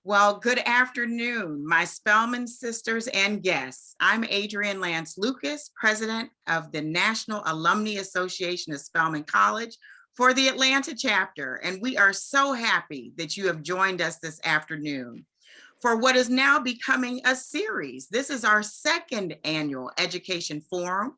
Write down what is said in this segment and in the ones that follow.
Well, good afternoon, my Spelman sisters and guests. I'm Adrienne Lance Lucas, president of the National Alumni Association of Spelman College for the Atlanta chapter, and we are so happy that you have joined us this afternoon for what is now becoming a series. This is our second annual education forum.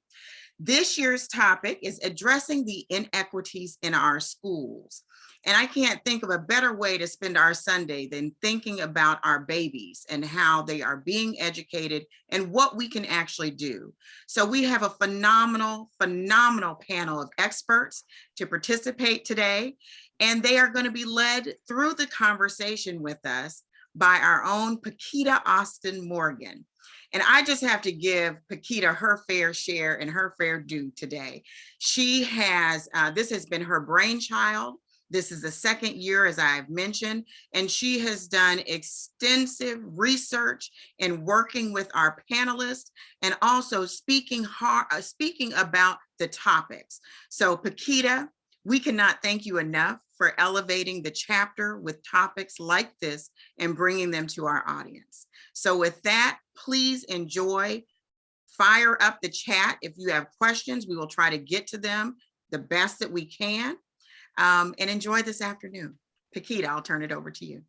This year's topic is addressing the inequities in our schools. And I can't think of a better way to spend our Sunday than thinking about our babies and how they are being educated and what we can actually do. So we have a phenomenal panel of experts to participate today, and they are going to be led through the conversation with us by our own Paquita Austin Morgan. And I just have to give Paquita her fair share and her fair due today. She has, this has been her brainchild. This is the second year, as I've mentioned, and she has done extensive research in working with our panelists and also speaking about the topics. So Paquita, we cannot thank you enough for elevating the chapter with topics like this and bringing them to our audience. So with that, please enjoy, fire up the chat. If you have questions, we will try to get to them the best that we can. And enjoy this afternoon. Paquita, I'll turn it over to you.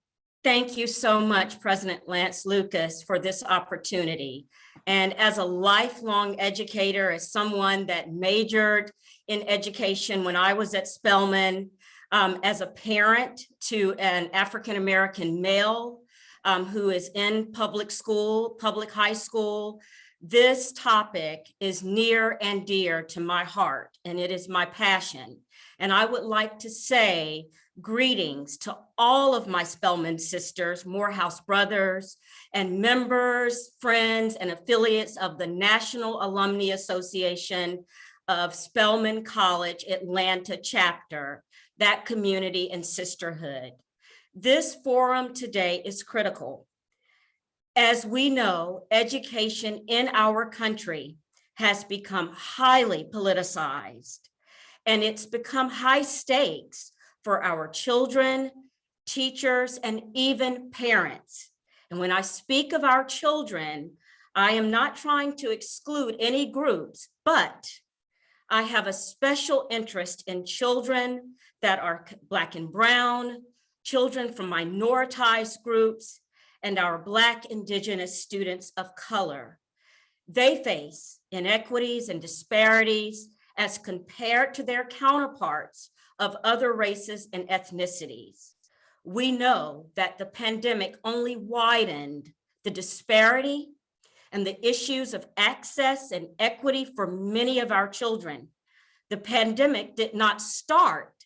Thank you so much, President Lance Lucas, for this opportunity. And as a lifelong educator, as someone that majored in education when I was at Spelman, as a parent to an African-American male who is in public school, public high school, this topic is near and dear to my heart, and it is my passion. And I would like to say greetings to all of my Spelman sisters, Morehouse brothers, and members, friends, and affiliates of the National Alumni Association of Spelman College Atlanta chapter, that community and sisterhood. This forum today is critical. As we know, education in our country has become highly politicized, and it's become high stakes for our children, teachers, and even parents. And when I speak of our children, I am not trying to exclude any groups, but I have a special interest in children that are Black and brown, children from minoritized groups, and our Black, Indigenous students of color. They face inequities and disparities as compared to their counterparts of other races and ethnicities. We know that the pandemic only widened the disparity and the issues of access and equity for many of our children. The pandemic did not start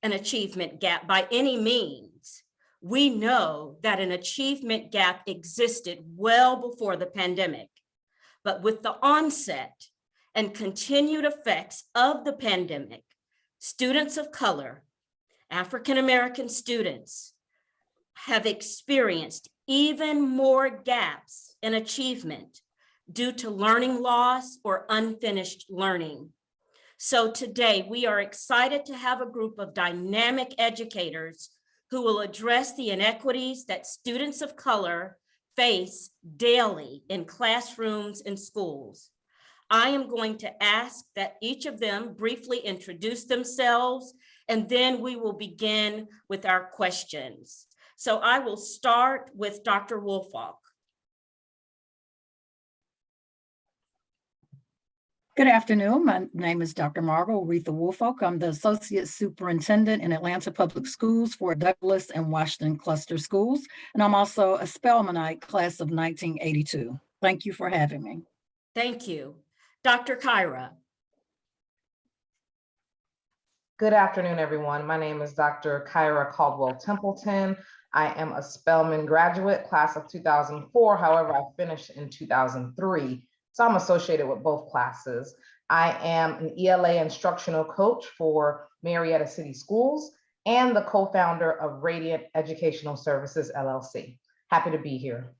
an achievement gap by any means. We know that an achievement gap existed well before the pandemic, but with the onset and continued effects of the pandemic, students of color, African-American students, have experienced even more gaps in achievement due to learning loss or unfinished learning. So today we are excited to have a group of dynamic educators who will address the inequities that students of color face daily in classrooms and schools. I am going to ask that each of them briefly introduce themselves, and then we will begin with our questions. So I will start with Dr. Woolfolk. Good afternoon. My name is Dr. Margot Aretha Woolfolk. I'm the Associate Superintendent in Atlanta Public Schools for Douglas and Washington Cluster Schools, and I'm also a Spelmanite, class of 1982. Thank you for having me. Thank you. Dr. Kyra. Good afternoon, everyone. My name is Dr. Kyra Caldwell Templeton. I am a Spelman graduate, class of 2004. However, I finished in 2003. So I'm associated with both classes. I am an ELA instructional coach for Marietta City Schools and the co-founder of Radiant Educational Services, LLC. Happy to be here.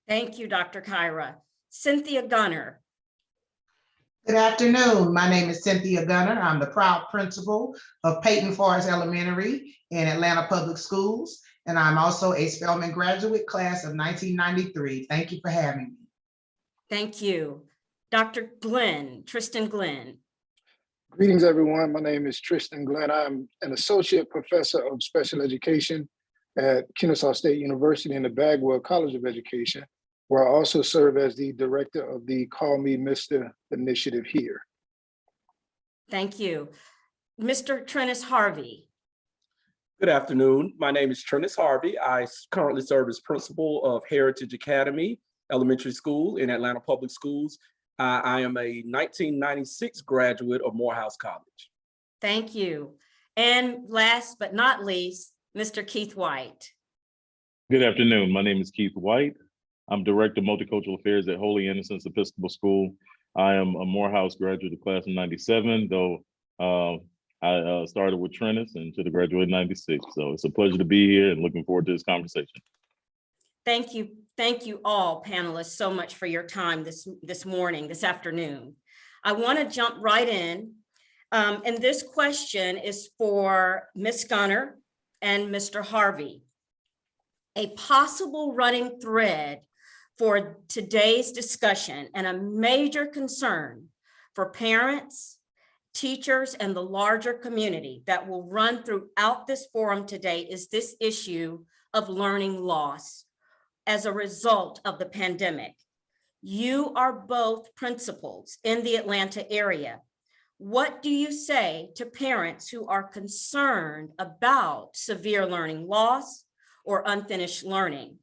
Thank you, Dr. Kyra. Cynthia Gunner. Good afternoon. My name is Cynthia Gunner. I'm the proud principal of Peyton Forest Elementary in Atlanta Public Schools. and I'm also a Spelman graduate, class of 1993. Thank you for having me. Thank you. Dr. Glenn, Tristan Glenn. Greetings, everyone. My name is Tristan Glenn. I'm an associate professor of special education at Kennesaw State University in the Bagwell College of Education, where I also serve as the director of the Call Me Mr. initiative here. Thank you. Mr. Trennis Harvey. Good afternoon. My name is Trennis Harvey. I currently serve as principal of Heritage Academy Elementary School in Atlanta Public Schools. I am a 1996 graduate of Morehouse College. Thank you. And last but not least, Mr. Keith White. Good afternoon. My name is Keith White. I'm Director of Multicultural Affairs at Holy Innocents Episcopal School. I am a Morehouse graduate of class of 97, though I started with Trennis and should have graduated in 96. So it's a pleasure to be here and looking forward to this conversation. Thank you. Thank you all panelists so much for your time this afternoon. I want to jump right in. And this question is for Ms. Gunner and Mr. Harvey. A possible running thread for today's discussion and a major concern for parents, teachers, and the larger community that will run throughout this forum today is this issue of learning loss as a result of the pandemic. You are both principals in the Atlanta area. What do you say to parents who are concerned about severe learning loss or unfinished learning?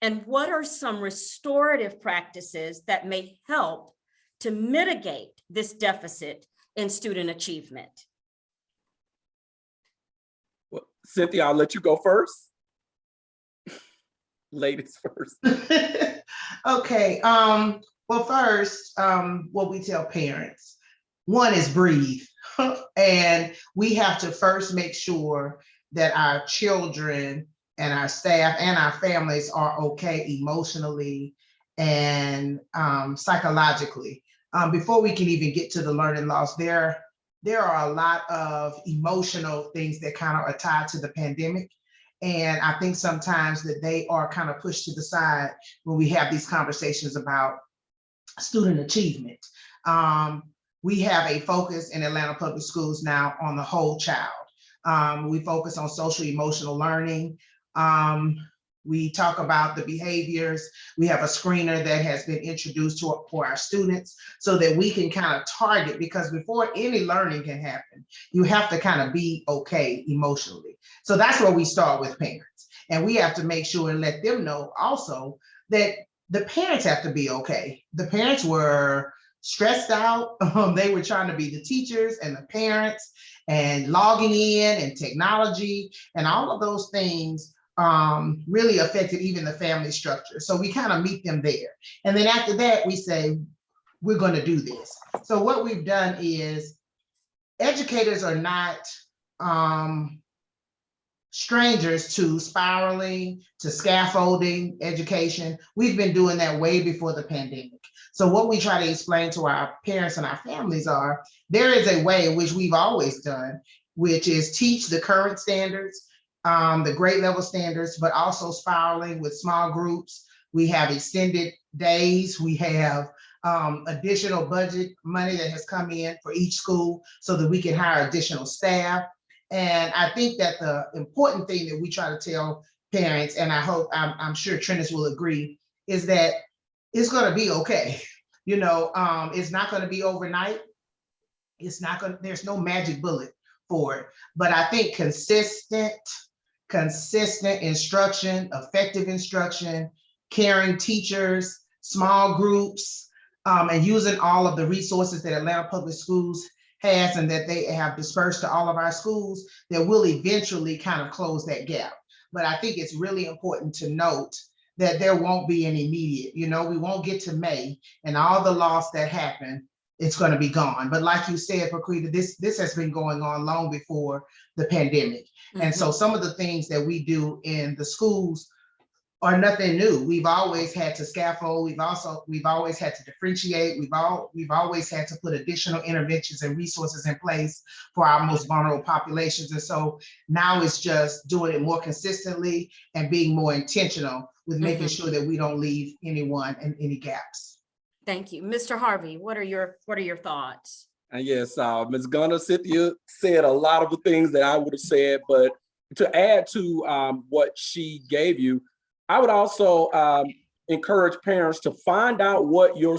And what are some restorative practices that may help to mitigate this deficit in student achievement? Well, Cynthia, I'll let you go first. Ladies first. Okay, well, first, what we tell parents, one is breathe. And we have to first make sure that our children and our staff and our families are okay emotionally and psychologically. Before we can even get to the learning loss, there are a lot of emotional things that kind of are tied to the pandemic. And I think sometimes that they are kind of pushed to the side when we have these conversations about student achievement. We have a focus in Atlanta Public Schools now on the whole child. We focus on social emotional learning. We talk about the behaviors. We have a screener that has been introduced for our students so that we can kind of target, because before any learning can happen, you have to kind of be okay emotionally. So that's where we start with parents. And we have to make sure and let them know also that the parents have to be okay. The parents were stressed out. They were trying to be the teachers and the parents and logging in and technology and all of those things really affected even the family structure. So we kind of meet them there. And then after that, we say, we're going to do this. So what we've done is educators are not strangers to spiraling, to scaffolding education. We've been doing that way before the pandemic. So what we try to explain to our parents and our families are, there is a way in which we've always done, which is teach the current standards, the grade level standards, but also spiraling with small groups. We have extended days. We have additional budget money that has come in for each school so that we can hire additional staff. And I think that the important thing that we try to tell parents, and I'm sure Trennis will agree, is that it's going to be okay. You know, it's not going to be overnight. It's not going to, there's no magic bullet for it. But I think consistent instruction, effective instruction, caring teachers, small groups, and using all of the resources that Atlanta Public Schools has and that they have dispersed to all of our schools, that will eventually kind of close that gap. But I think it's really important to note that there won't be an immediate, you know, we won't get to May and all the loss that happened, it's going to be gone. But like you said, Paquita, this has been going on long before the pandemic. Mm-hmm. And so some of the things that we do in the schools are nothing new. We've always had to scaffold. We've always had to differentiate. We've always had to put additional interventions and resources in place for our most vulnerable populations. And so now it's just doing it more consistently and being more intentional with making sure that we don't leave anyone in any gaps. Thank you. Mr. Harvey, what are your thoughts? And yes, Ms. Gunner, Cynthia said a lot of the things that I would have said, but to add to what she gave you, I would also encourage parents to find out what your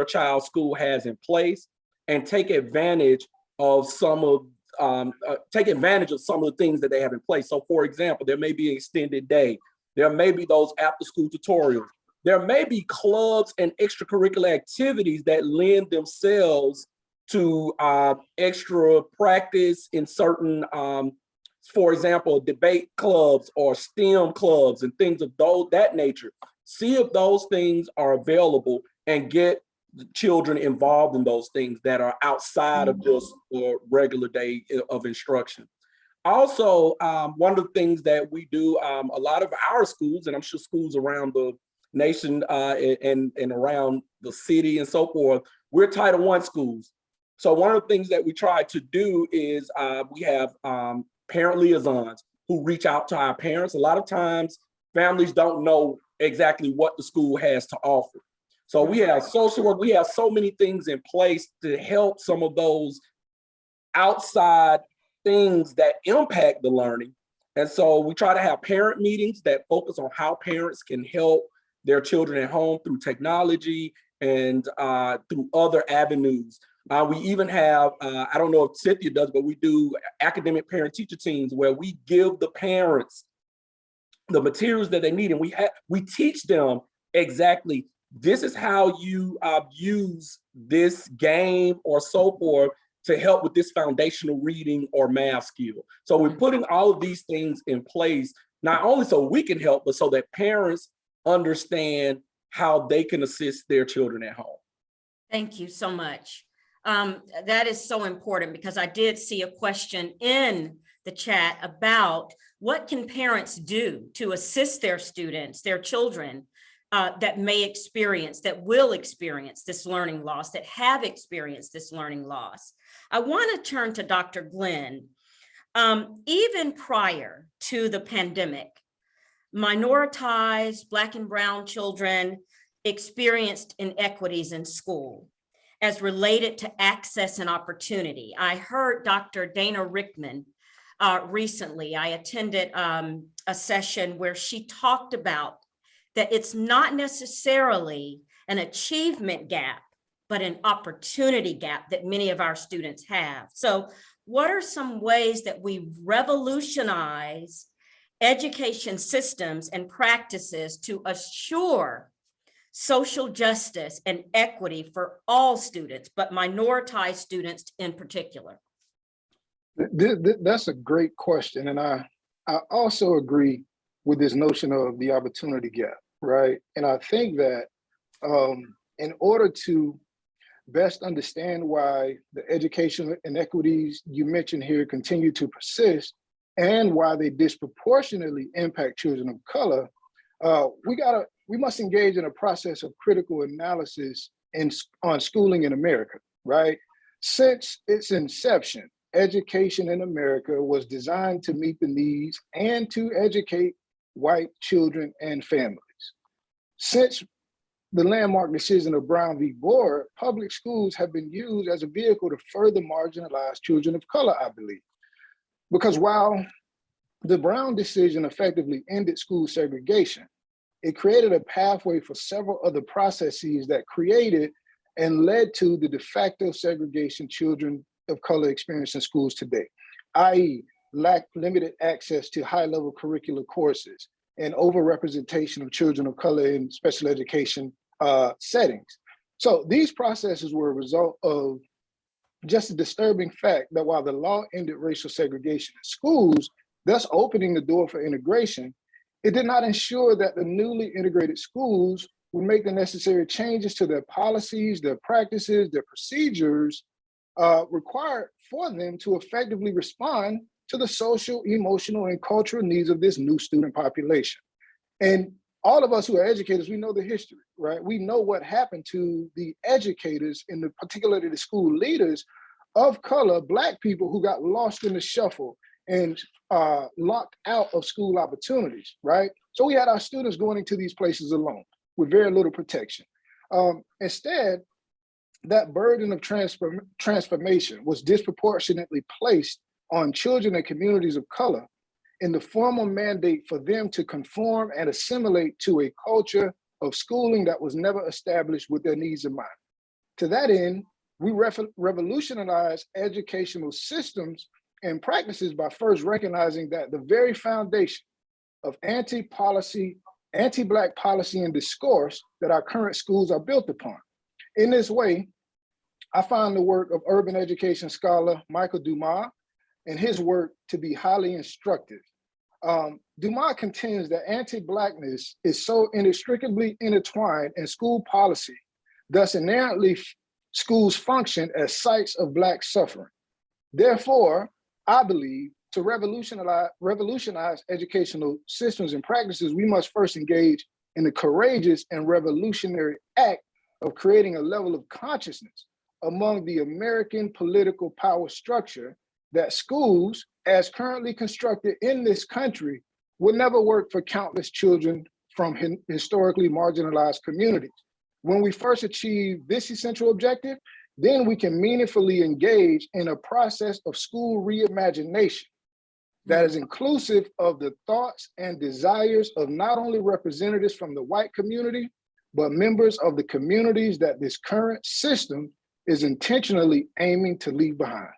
child's school has in place and take advantage of some of the things that they have in place. So for example, there may be an extended day. There may be those after school tutorials. There may be clubs and extracurricular activities that lend themselves to extra practice in certain, for example, debate clubs or STEM clubs and things of that nature. See if those things are available and get the children involved in those things that are outside of just a regular day of instruction. Also, one of the things that we do, a lot of our schools, and I'm sure schools around the nation and around the city and so forth, we're Title I schools. So one of the things that we try to do is we have parent liaisons who reach out to our parents. A lot of times families don't know exactly what the school has to offer. So we have social work, we have so many things in place to help some of those outside things that impact the learning. And so we try to have parent meetings that focus on how parents can help their children at home through technology and through other avenues. We even have, I don't know if Cynthia does, but we do academic parent-teacher teams where we give the parents the materials that they need, and we teach them exactly, this is how you use this game or so forth to help with this foundational reading or math skill. So we're putting all of these things in place, not only so we can help, but so that parents understand how they can assist their children at home. Thank you so much. That is so important because I did see a question in the chat about what can parents do to assist their students, their children that will experience this learning loss, that have experienced this learning loss. I want to turn to Dr. Glenn. Even prior to the pandemic, minoritized Black and Brown children experienced inequities in school as related to access and opportunity. I heard Dr. Dana Rickman recently. I attended a session where she talked about that it's not necessarily an achievement gap, but an opportunity gap that many of our students have. So what are some ways that we revolutionize education systems and practices to assure social justice and equity for all students, but minoritized students in particular? That's a great question. And I also agree with this notion of the opportunity gap, right? And I think that in order to best understand why the educational inequities you mentioned here continue to persist and why they disproportionately impact children of color, we must engage in a process of critical analysis on schooling in America, right? Since its inception, education in America was designed to meet the needs and to educate white children and families. Since the landmark decision of Brown v. Board, public schools have been used as a vehicle to further marginalize children of color, I believe. Because while the Brown decision effectively ended school segregation, it created a pathway for several other processes that created and led to the de facto segregation children of color experience in schools today, i.e. limited access to high-level curricular courses and overrepresentation of children of color in special education settings. So these processes were a result of just a disturbing fact that while the law ended racial segregation in schools, thus opening the door for integration, it did not ensure that the newly integrated schools would make the necessary changes to their policies, their practices, their procedures required for them to effectively respond to the social, emotional, and cultural needs of this new student population. And all of us who are educators, we know the history, right? We know what happened to the educators, and particularly the school leaders of color, Black people who got lost in the shuffle and locked out of school opportunities, right? So we had our students going into these places alone with very little protection. Instead, that burden of transformation was disproportionately placed on children and communities of color in the formal mandate for them to conform and assimilate to a culture of schooling that was never established with their needs in mind. To that end, we revolutionized educational systems and practices by first recognizing that the very foundation of anti-Black policy and discourse that our current schools are built upon. In this way, I found the work of urban education scholar Michael Dumas and his work to be highly instructive. Dumas contends that anti-Blackness is so inextricably intertwined in school policy, thus inherently schools function as sites of Black suffering. Therefore, I believe to revolutionize educational systems and practices, we must first engage in the courageous and revolutionary act of creating a level of consciousness among the American political power structure that schools, as currently constructed in this country, will never work for countless children from historically marginalized communities. When we first achieve this essential objective, then we can meaningfully engage in a process of school reimagination that is inclusive of the thoughts and desires of not only representatives from the white community, but members of the communities that this current system is intentionally aiming to leave behind.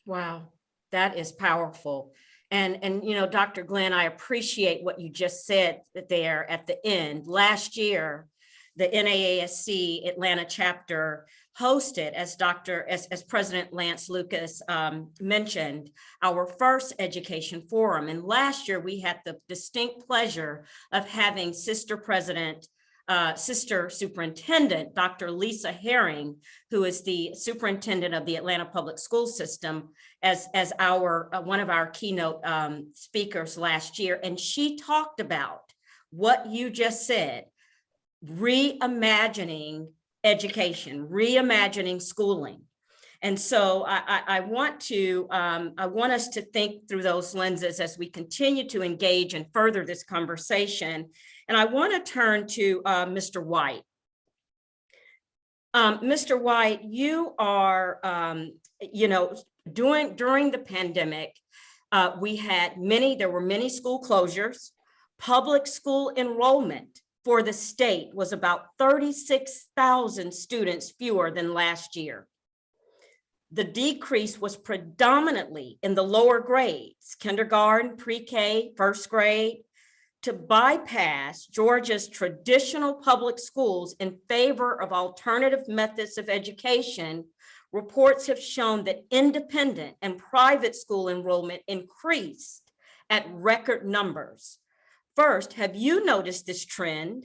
Wow, that is powerful. And you know, Dr. Glenn, I appreciate what you just said there at the end. Last year, the NAASC Atlanta chapter hosted, as President Lance Lucas mentioned, our first education forum. And last year we had the distinct pleasure of having Sister Superintendent, Dr. Lisa Herring, who is the superintendent of the Atlanta Public School System, as our one of our keynote speakers last year. And she talked about what you just said, reimagining education, reimagining schooling. And so I want us to think through those lenses as we continue to engage and further this conversation. And I want to turn to Mr. White. Mr. White, you are, during the pandemic, there were many school closures. Public school enrollment for the state was about 36,000 students fewer than last year. The decrease was predominantly in the lower grades, kindergarten, pre-K, first grade, to bypass Georgia's traditional public schools in favor of alternative methods of education. Reports have shown that independent and private school enrollment increased at record numbers. First, have you noticed this trend?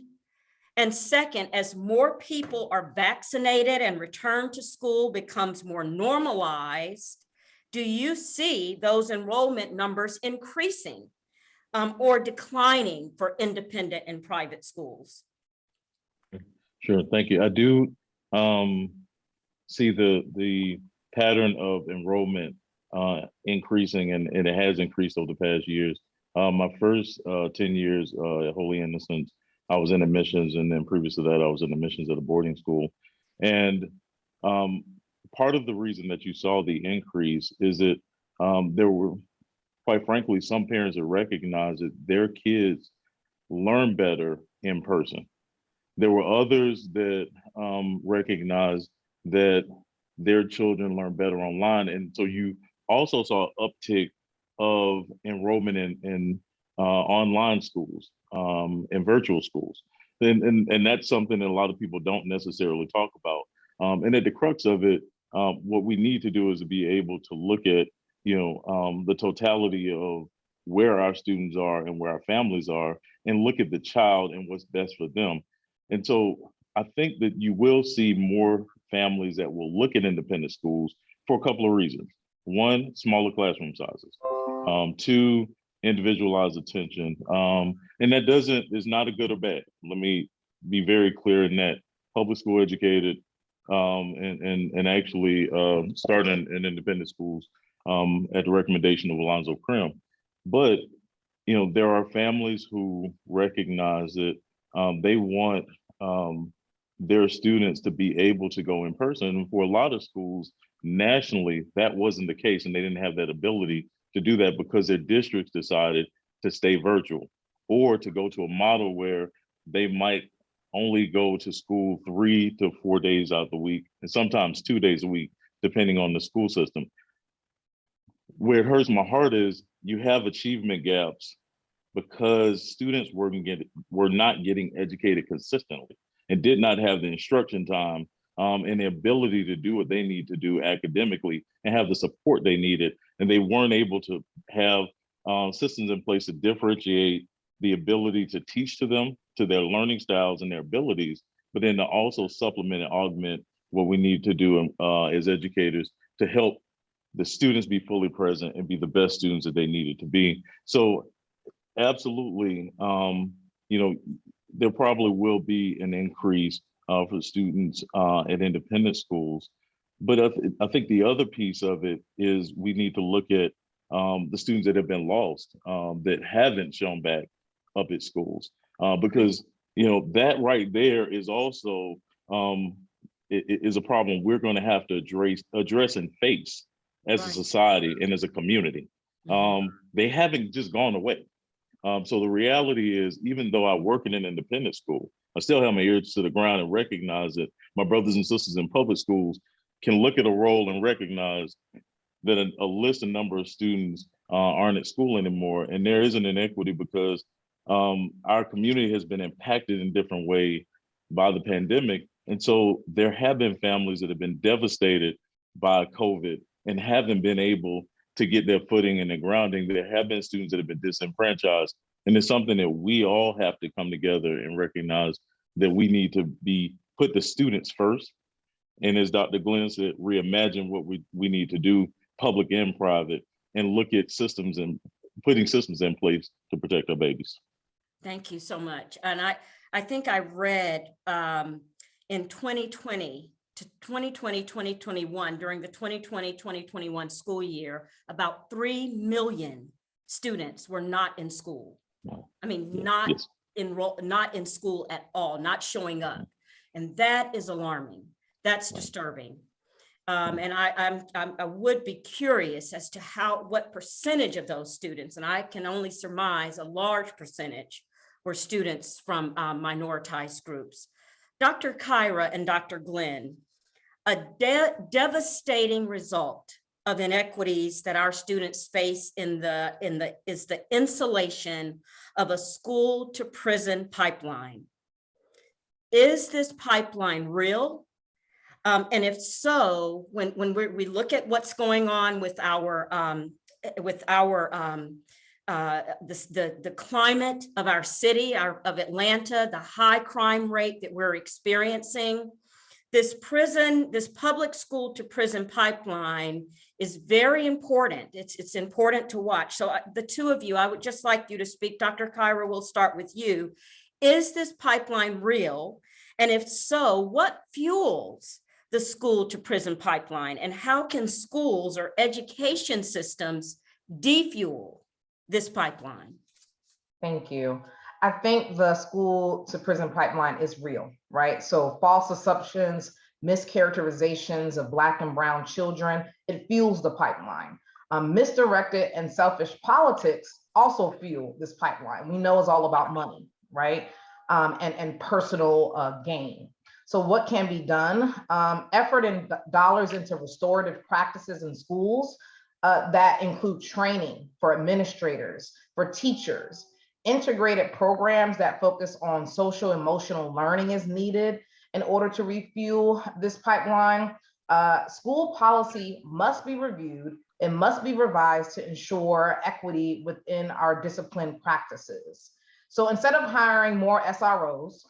And second, as more people are vaccinated and return to school becomes more normalized, do you see those enrollment numbers increasing or declining for independent and private schools? Sure, thank you. I do see the pattern of enrollment increasing, and it has increased over the past years. My first 10 years at Holy Innocents, I was in admissions, and then previous to that, I was in admissions at a boarding school. And part of the reason that you saw the increase is that there were, quite frankly, some parents that recognized that their kids learn better in person. There were others that recognized that their children learn better online. And so you also saw an uptick of enrollment in online schools and virtual schools. And that's something that a lot of people don't necessarily talk about. And at the crux of it, what we need to do is to be able to look at, the totality of where our students are and where our families are, and look at the child and what's best for them. And so I think that you will see more families that will look at independent schools for a couple of reasons. One, smaller classroom sizes. Two, individualized attention. And that is not a good or bad. Let me be very clear in that. Public school educated and actually starting in independent schools at the recommendation of Alonzo Krim. But, you know, there are families who recognize that they want their students to be able to go in person. And for a lot of schools nationally, that wasn't the case, and they didn't have that ability to do that because their districts decided to stay virtual or to go to a model where they might only go to school 3 to 4 days out the week, and sometimes 2 days a week, depending on the school system. Where it hurts my heart is you have achievement gaps because students were not getting educated consistently and did not have the instruction time and the ability to do what they need to do academically and have the support they needed. And they weren't able to have systems in place to differentiate the ability to teach to them, to their learning styles and their abilities, but then to also supplement and augment what we need to do as educators to help the students be fully present and be the best students that they needed to be. So absolutely, you know, there probably will be an increase for students at independent schools. But I think the other piece of it is we need to look at the students that have been lost, that haven't shown back up at schools, because, you know, that right there is also is a problem we're going to have to address and face as a society and as a community. They haven't just gone away. So the reality is, even though I work in an independent school, I still have my ears to the ground and recognize that my brothers and sisters in public schools can look at a role and recognize that a list and number of students aren't at school anymore. And there is an inequity because our community has been impacted in different ways by the pandemic. And so there have been families that have been devastated by COVID and haven't been able to get their footing and their grounding. There have been students that have been disenfranchised. And it's something that we all have to come together and recognize that we need to put the students first. And as Dr. Glenn said, reimagine what we need to do, public and private, and look at systems and putting systems in place to protect our babies. Thank you so much. And I think I read in 2020 to 2021, during the 2020-2021 school year, about 3 million students were not in school. I mean, not in school at all, not showing up. And that is alarming. That's disturbing. And I would be curious as to what percentage of those students, and I can only surmise a large percentage, were students from minoritized groups. Dr. Kyra and Dr. Glenn, a devastating result of inequities that our students face is the insulation of a school to prison pipeline. Is this pipeline real? And if so, when we look at what's going on with the climate of our city, of Atlanta, the high crime rate that we're experiencing, this public school to prison pipeline is very important. It's important to watch. So the two of you, I would just like you to speak. Dr. Kyra, we'll start with you. Is this pipeline real? And if so, what fuels the school to prison pipeline, and how can schools or education systems defuel this pipeline? Thank you. I think the school to prison pipeline is real, right? So false assumptions, mischaracterizations of Black and brown children, it fuels the pipeline. Misdirected and selfish politics also fuel this pipeline. We know it's all about money, right? And personal gain. So what can be done? Effort and dollars into restorative practices in schools that include training for administrators, for teachers. Integrated programs that focus on social emotional learning is needed in order to refuel this pipeline. School policy must be reviewed and must be revised to ensure equity within our discipline practices. So instead of hiring more SROs,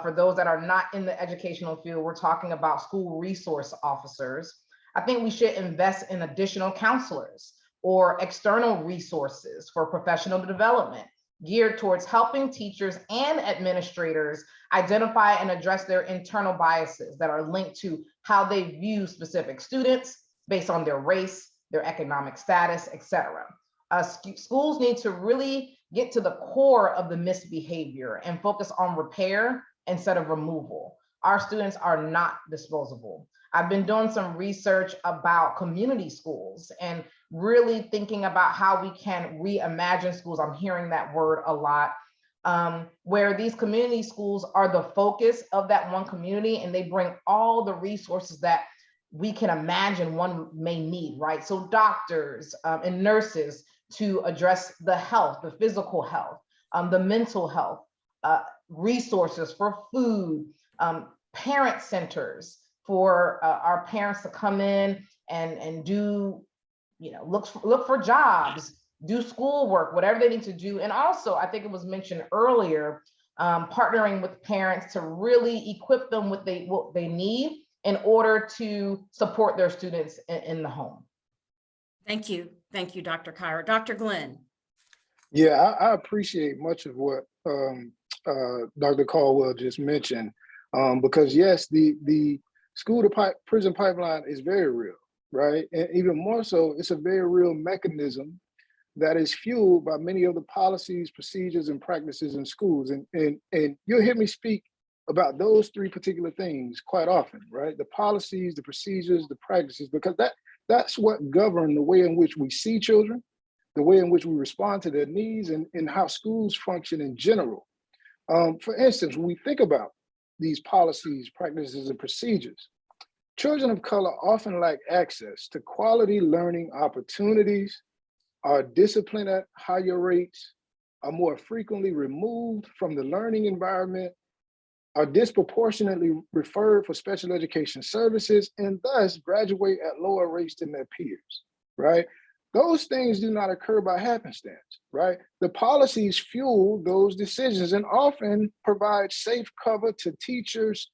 for those that are not in the educational field, we're talking about school resource officers. I think we should invest in additional counselors, or external resources for professional development geared towards helping teachers and administrators identify and address their internal biases that are linked to how they view specific students based on their race, their economic status, etc. Schools need to really get to the core of the misbehavior and focus on repair instead of removal. Our students are not disposable. I've been doing some research about community schools and really thinking about how we can reimagine schools. I'm hearing that word a lot, where these community schools are the focus of that one community, and they bring all the resources that we can imagine one may need, right? So doctors and nurses to address the health, the physical health, the mental health, resources for food, parent centers for our parents to come in and do, look for jobs, do schoolwork, whatever they need to do. And also, I think it was mentioned earlier, partnering with parents to really equip them with what they need in order to support their students in the home. Thank you. Thank you, Dr. Kyra. Dr. Glenn. Yeah, I appreciate much of what Dr. Caldwell just mentioned, because yes, the school to prison pipeline is very real, right? And even more so, it's a very real mechanism that is fueled by many of the policies, procedures, and practices in schools. And you'll hear me speak about those three particular things quite often, right? The policies, the procedures, the practices, because that's what govern the way in which we see children, the way in which we respond to their needs, and how schools function in general. For instance, when we think about these policies, practices, and procedures, children of color often lack access to quality learning opportunities, are disciplined at higher rates, are more frequently removed from the learning environment, are disproportionately referred for special education services, and thus graduate at lower rates than their peers, right? Those things do not occur by happenstance, right? The policies fuel those decisions and often provide safe cover to teachers,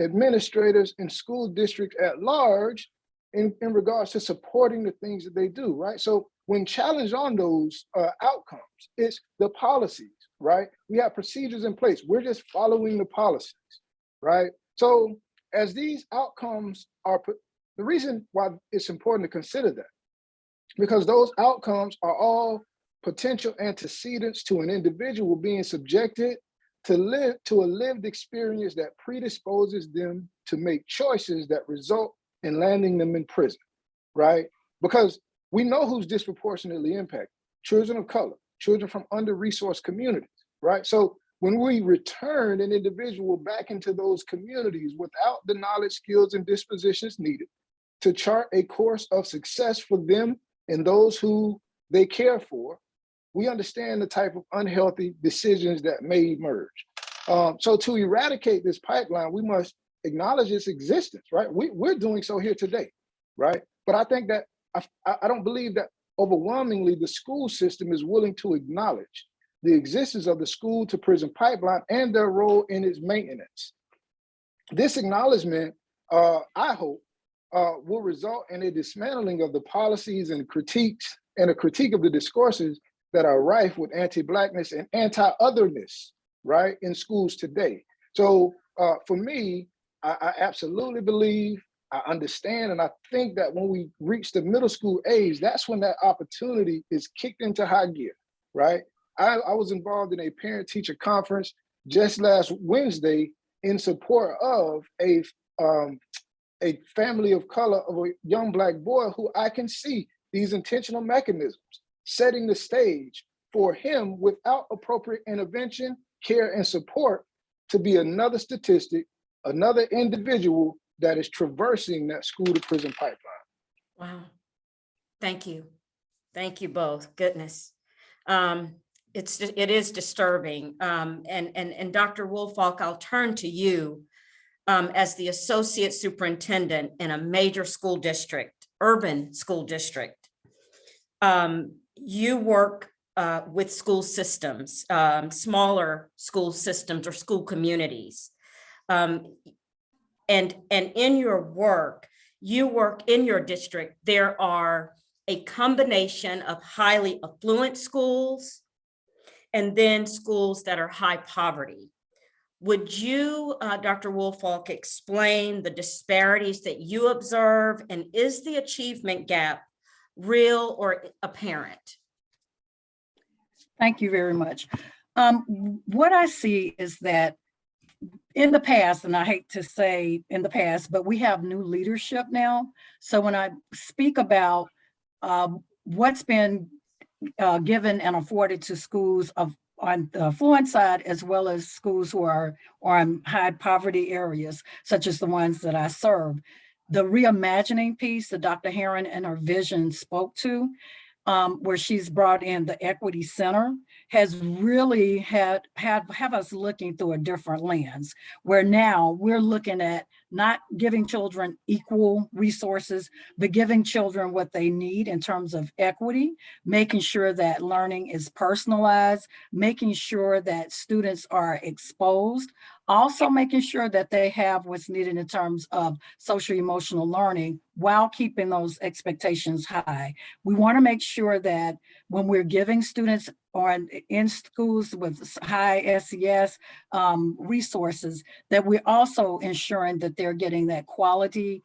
administrators, and school districts at large in regards to supporting the things that they do, right? So when challenged on those outcomes, it's the policies, right? We have procedures in place. We're just following the policies, right? So as these outcomes are put, the reason why it's important to consider that, because those outcomes are all potential antecedents to an individual being subjected to a lived experience that predisposes them to make choices that result in landing them in prison, right? Because we know who's disproportionately impacted: children of color, children from under-resourced communities, right? So when we return an individual back into those communities without the knowledge, skills, and dispositions needed to chart a course of success for them and those who they care for, we understand the type of unhealthy decisions that may emerge. So to eradicate this pipeline, we must acknowledge its existence, right? We're doing so here today, right? But I think that I don't believe that overwhelmingly the school system is willing to acknowledge the existence of the school to prison pipeline and their role in its maintenance. This acknowledgement, I hope, will result in a dismantling of the policies and critiques and a critique of the discourses that are rife with anti-Blackness and anti-otherness, right, in schools today. So for me, I absolutely believe, I understand, and I think that when we reach the middle school age, that's when that opportunity is kicked into high gear, right? I was involved in a parent-teacher conference just last Wednesday in support of a family of color, of a young Black boy who I can see these intentional mechanisms setting the stage for him without appropriate intervention, care, and support to be another statistic, another individual that is traversing that school to prison pipeline. Wow. Thank you. Thank you both. Goodness. It is disturbing. And Dr. Woolfolk, I'll turn to you as the associate superintendent in a major school district, urban school district. You work with school systems, smaller school systems or school communities. And in your work, you work in your district, there are a combination of highly affluent schools and then schools that are high poverty. Would you, Dr. Woolfolk, explain the disparities that you observe, and is the achievement gap real or apparent? Thank you very much. What I see is that in the past, and I hate to say in the past, but we have new leadership now. So when I speak about what's been given and afforded to schools on the affluent side, as well as schools who are on high poverty areas, such as the ones that I serve, the reimagining piece that Dr. Herron and her vision spoke to, where she's brought in the Equity Center, has really have us looking through a different lens, where now we're looking at not giving children equal resources, but giving children what they need in terms of equity, making sure that learning is personalized, making sure that students are exposed, also making sure that they have what's needed in terms of social emotional learning while keeping those expectations high. We want to make sure that when we're giving students in schools with high SES resources, that we're also ensuring that they're getting that quality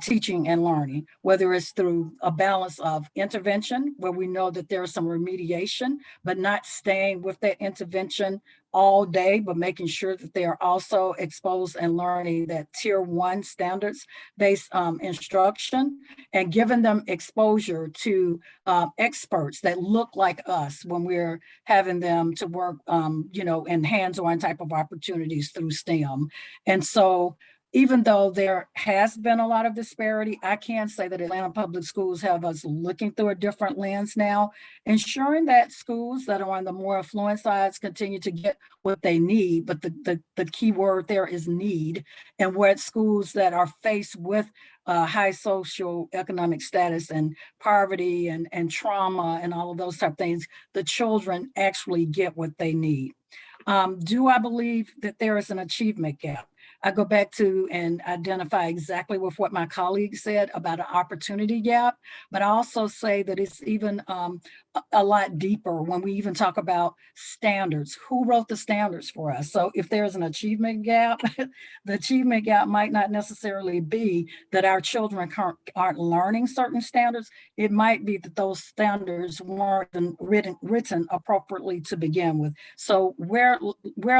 teaching and learning, whether it's through a balance of intervention, where we know that there's some remediation, but not staying with that intervention all day, but making sure that they are also exposed and learning that tier 1 standards based instruction, and giving them exposure to experts that look like us when we're having them to work, in hands-on type of opportunities through STEM. And so even though there has been a lot of disparity, I can say that Atlanta Public Schools have us looking through a different lens now, ensuring that schools that are on the more affluent sides continue to get what they need. But the key word there is need, and where schools that are faced with high social economic status and poverty and trauma and all of those type of things, the children actually get what they need. Do I believe that there is an achievement gap? I go back to and identify exactly with what my colleague said about an opportunity gap, but I also say that it's even a lot deeper when we even talk about standards. Who wrote the standards for us? So if there's an achievement gap, the achievement gap might not necessarily be that our children aren't learning certain standards. It might be that those standards weren't written appropriately to begin with. So where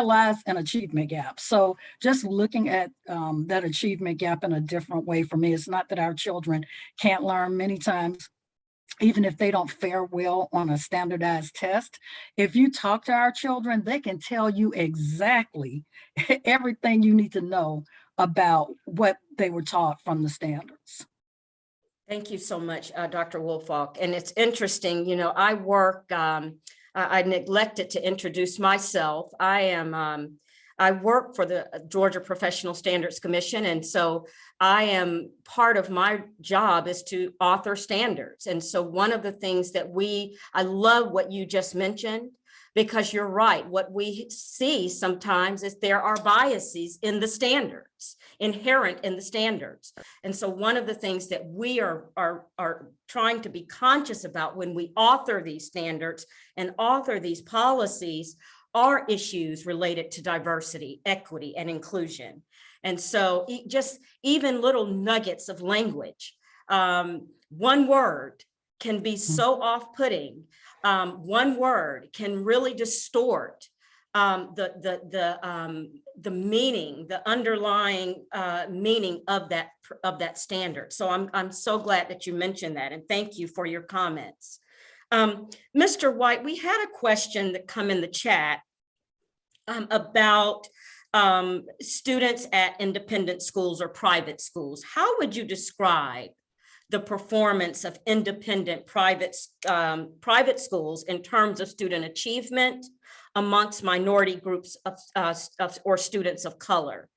lies an achievement gap? So just looking at that achievement gap in a different way for me. It's not that our children can't learn. Many times, even if they don't fare well on a standardized test, if you talk to our children, they can tell you exactly everything you need to know about what they were taught from the standards. Thank you so much, Dr. Woolfolk. And it's interesting, I work, I neglected to introduce myself. I work for the Georgia Professional Standards Commission. And so I am part of my job is to author standards. And so one of the things that I love what you just mentioned, because you're right. What we see sometimes is there are biases in the standards, inherent in the standards. And so one of the things that we are trying to be conscious about when we author these standards and author these policies are issues related to diversity, equity, and inclusion. And so just even little nuggets of language. One word can be so off-putting. One word can really distort the meaning, the underlying meaning of that standard. So I'm so glad that you mentioned that, and thank you for your comments. Mr. White, we had a question that come in the chat about students at independent schools or private schools. How would you describe the performance of independent private schools in terms of student achievement amongst minority groups or students of color?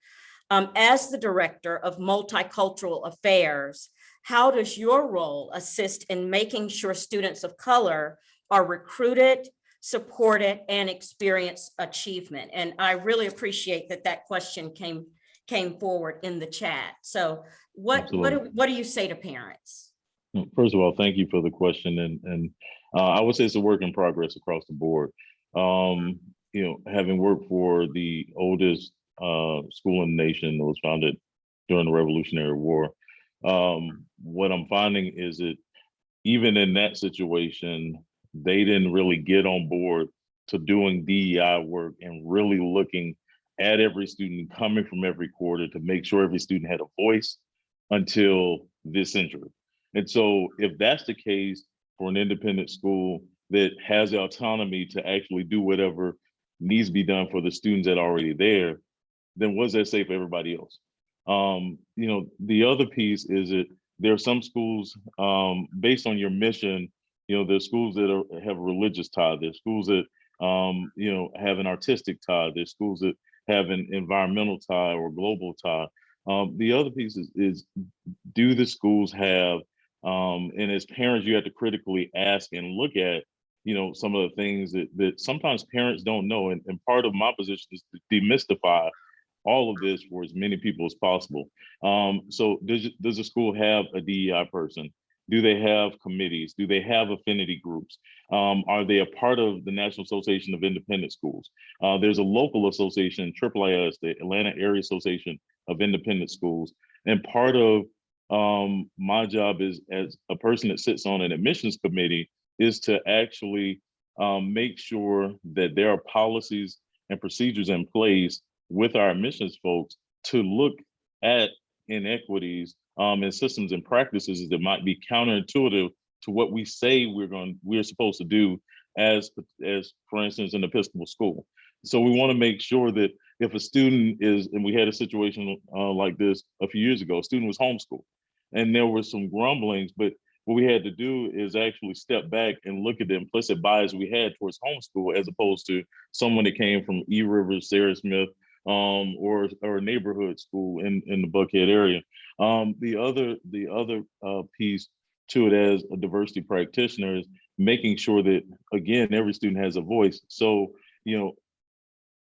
As the Director of Multicultural Affairs, how does your role assist in making sure students of color are recruited, supported, and experience achievement? And I really appreciate that question came forward in the chat. So what do you say to parents? First of all, thank you for the question, and I would say it's a work in progress across the board. Having worked for the oldest school in the nation that was founded during the Revolutionary War, what I'm finding is that even in that situation, they didn't really get on board to doing DEI work and really looking at every student coming from every quarter to make sure every student had a voice until this century. And so if that's the case for an independent school that has the autonomy to actually do whatever needs to be done for the students that are already there, then what does that say for everybody else? The other piece is that there are some schools, based on your mission, there's schools that have a religious tie, there's schools that have an artistic tie, there's schools that have an environmental tie or global tie. The other piece is do the schools have, and as parents, you have to critically ask and look at, some of the things that sometimes parents don't know. And part of my position is to demystify all of this for as many people as possible. So does the school have a DEI person? Do they have committees? Do they have affinity groups? Are they a part of the National Association of Independent Schools? There's a local association, AAAS, the Atlanta Area Association of Independent Schools. And part of my job is, as a person that sits on an admissions committee, is to actually make sure that there are policies and procedures in place with our admissions folks to look at inequities and systems and practices that might be counterintuitive to what we say we're supposed to do as for instance, an Episcopal school. So we want to make sure that if a student is, and we had a situation like this a few years ago, a student was homeschooled and there were some grumblings, but what we had to do is actually step back and look at the implicit bias we had towards homeschool as opposed to someone that came from E Rivers, Sarah Smith, or a neighborhood school in the Buckhead area. The other piece to it as a diversity practitioner is making sure that, again, every student has a voice. So,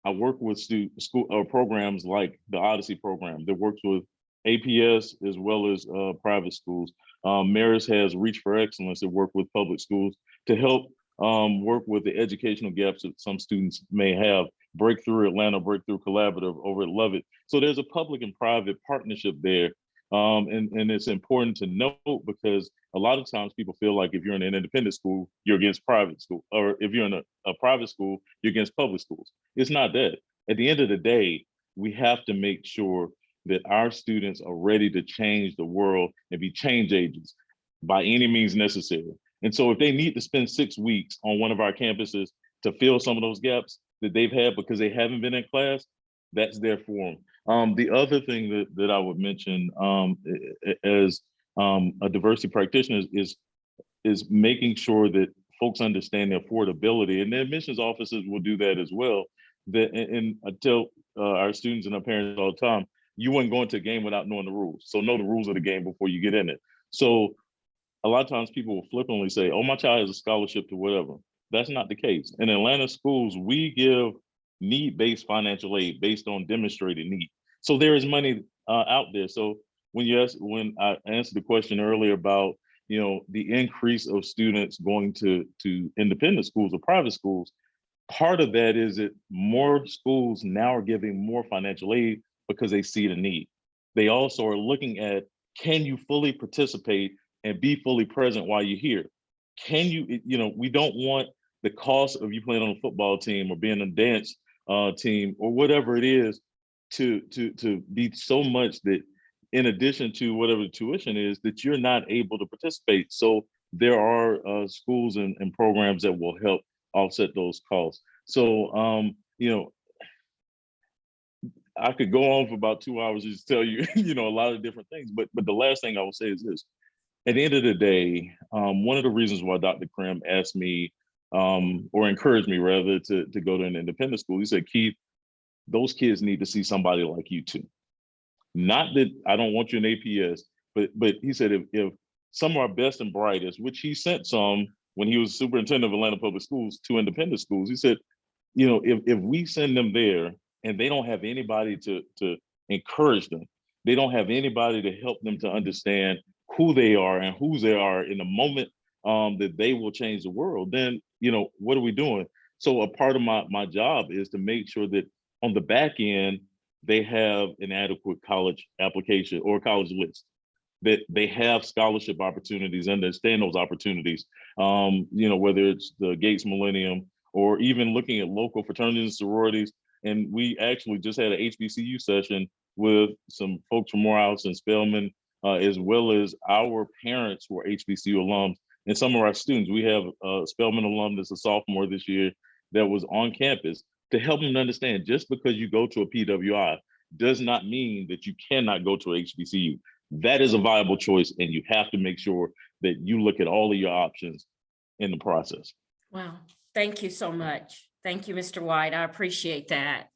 I work with school programs like the Odyssey program that works with APS as well as private schools. Marist has Reach for Excellence that work with public schools to help work with the educational gaps that some students may have. Breakthrough Atlanta, Breakthrough Collaborative over at Lovett. So there's a public and private partnership there. And it's important to note because a lot of times people feel like if you're in an independent school, you're against private school, or if you're in a private school, you're against public schools. It's not that. At the end of the day, we have to make sure that our students are ready to change the world and be change agents by any means necessary. And so if they need to spend 6 weeks on one of our campuses to fill some of those gaps that they've had because they haven't been in class, that's there for them. The other thing that I would mention as a diversity practitioner is making sure that folks understand the affordability, and the admissions officers will do that as well. And I tell our students and our parents all the time, you wouldn't go into a game without knowing the rules. So know the rules of the game before you get in it. So a lot of times people will flippantly say, oh, my child has a scholarship to whatever. That's not the case. In Atlanta schools, we give need-based financial aid based on demonstrated need. So there is money out there. So when I answered the question earlier about the increase of students going to independent schools or private schools, part of that is that more schools now are giving more financial aid because they see the need. They also are looking at, can you fully participate and be fully present while you're here? Can you, we don't want the cost of you playing on a football team or being a dance team or whatever it is to be so much that in addition to whatever the tuition is, that you're not able to participate. So there are schools and programs that will help offset those costs. So, I could go on for about 2 hours just to tell you, a lot of different things. But the last thing I will say is this. At the end of the day, one of the reasons why Dr. Krim asked me, or encouraged me rather, to go to an independent school, he said, Keith, those kids need to see somebody like you too. Not that I don't want you in APS, but he said if some of our best and brightest, which he sent some when he was superintendent of Atlanta Public Schools to independent schools, he said, if we send them there and they don't have anybody to encourage them, they don't have anybody to help them to understand who they are and whose they are in the moment that they will change the world, then, what are we doing? So a part of my job is to make sure that on the back end, they have an adequate college application or college list, that they have scholarship opportunities, understand those opportunities, whether it's the Gates Millennium or even looking at local fraternities and sororities. And we actually just had an HBCU session with some folks from Morehouse and Spelman, as well as our parents who are HBCU alums and some of our students. We have a Spelman alum that's a sophomore this year that was on campus to help them understand just because you go to a PWI does not mean that you cannot go to a HBCU. That is a viable choice, and you have to make sure that you look at all of your options in the process. Wow, thank you so much. Thank you, Mr. White. I appreciate that.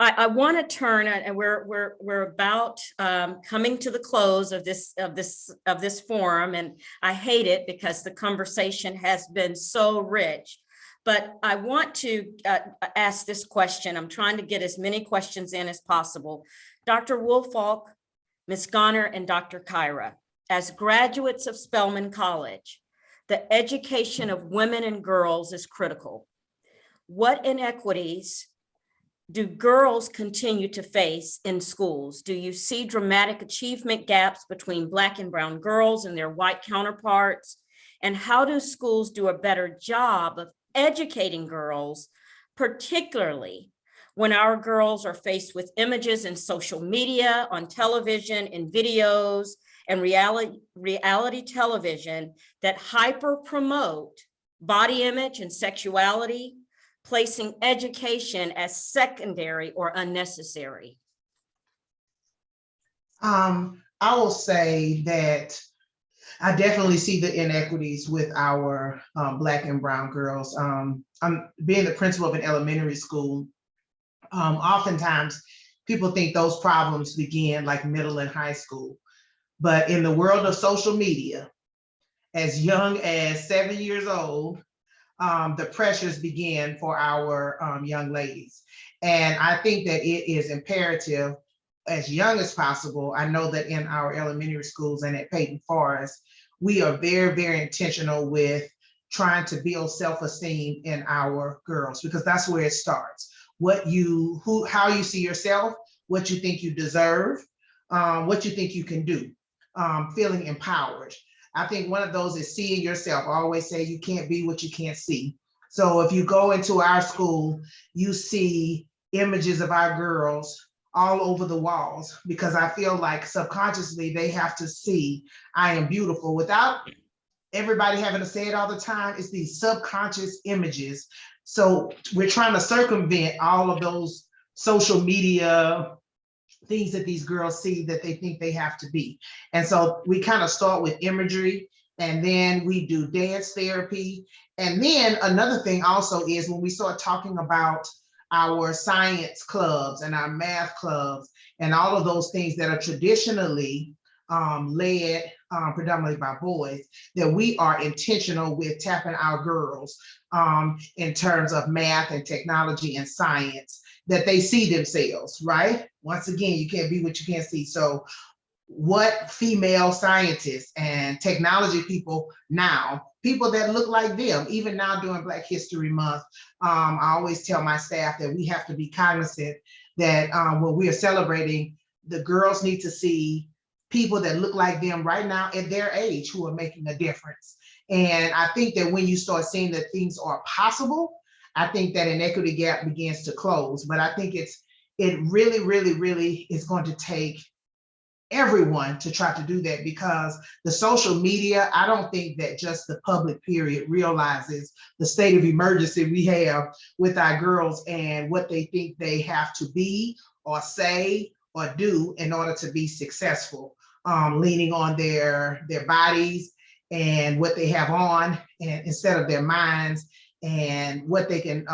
I want to turn, and we're about coming to the close of this forum, and I hate it because the conversation has been so rich. But I want to ask this question. I'm trying to get as many questions in as possible. Dr. Woolfolk, Ms. Goner, and Dr. Kyra, as graduates of Spelman College, the education of women and girls is critical. What inequities do girls continue to face in schools? Do you see dramatic achievement gaps between Black and brown girls and their white counterparts? And how do schools do a better job of educating girls, particularly when our girls are faced with images in social media, on television, in videos, and reality television that hyper promote body image and sexuality, placing education as secondary or unnecessary? I will say that I definitely see the inequities with our Black and brown girls. I'm being the principal of an elementary school. Oftentimes people think those problems begin like middle and high school, but in the world of social media, as young as 7 years old, the pressures begin for our young ladies. And I think that it is imperative as young as possible. I know that in our elementary schools and at Peyton Forest, we are very, very intentional with trying to build self-esteem in our girls, because that's where it starts. How you see yourself, what you think you deserve, what you think you can do, feeling empowered. I think one of those is seeing yourself. I always say you can't be what you can't see. So if you go into our school, you see images of our girls all over the walls, because I feel like subconsciously they have to see I am beautiful without everybody having to say it all the time. It's these subconscious images. So we're trying to circumvent all of those social media things that these girls see that they think they have to be. And so we kind of start with imagery, and then we do dance therapy. And then another thing also is when we start talking about our science clubs and our math clubs and all of those things that are traditionally led predominantly by boys, that we are intentional with tapping our girls in terms of math and technology and science, that they see themselves, right? Once again, you can't be what you can't see. So what female scientists and technology people now, people that look like them, even now during Black History Month, I always tell my staff that we have to be cognizant that when we are celebrating, the girls need to see people that look like them right now at their age who are making a difference. And I think that when you start seeing that things are possible, I think that inequity gap begins to close. But I think it really, really, really is going to take everyone to try to do that, because the social media, I don't think that just the public period realizes the state of emergency we have with our girls and what they think they have to be or say or do in order to be successful, leaning on their bodies and what they have on, and instead of their minds and what they can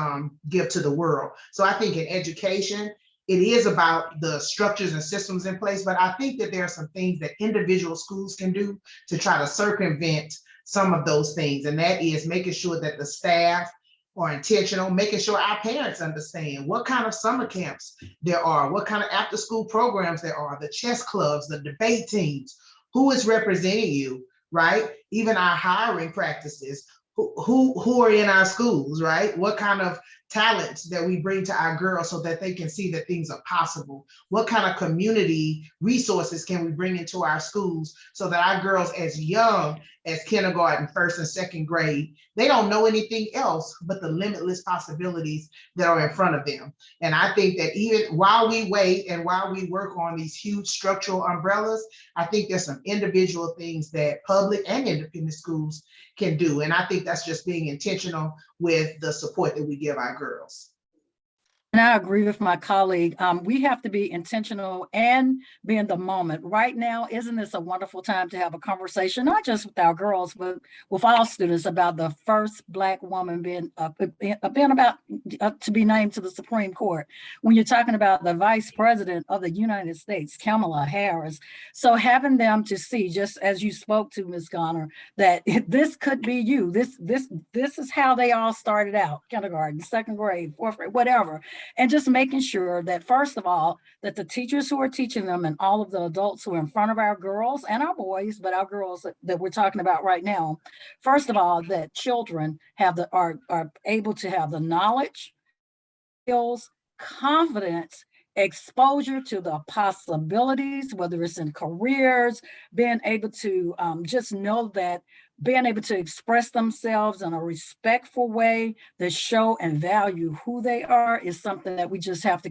give to the world. So I think in education, it is about the structures and systems in place, but I think that there are some things that individual schools can do to try to circumvent some of those things. And that is making sure that the staff are intentional, making sure our parents understand what kind of summer camps there are, what kind of after school programs there are, the chess clubs, the debate teams, who is representing you, right? Even our hiring practices, who are in our schools, right? What kind of talents that we bring to our girls so that they can see that things are possible? What kind of community resources can we bring into our schools so that our girls as young as kindergarten, first and second grade, they don't know anything else but the limitless possibilities that are in front of them. And I think that even while we wait and while we work on these huge structural umbrellas, I think there's some individual things that public and independent schools can do. And I think that's just being intentional with the support that we give our girls. And I agree with my colleague. We have to be intentional and be in the moment. Right now, isn't this a wonderful time to have a conversation, not just with our girls, but with all students about the first Black woman being about to be named to the Supreme Court. When you're talking about the Vice President of the United States, Kamala Harris. So having them to see, just as you spoke to, Ms. Garner, that this could be you. This is how they all started out: kindergarten, second grade, fourth grade, whatever. And just making sure that, first of all, that the teachers who are teaching them and all of the adults who are in front of our girls and our boys, but our girls that we're talking about right now, first of all, that children are able to have the knowledge, skills, confidence, exposure to the possibilities, whether it's in careers, being able to just know that being able to express themselves in a respectful way that show and value who they are is something that we just have to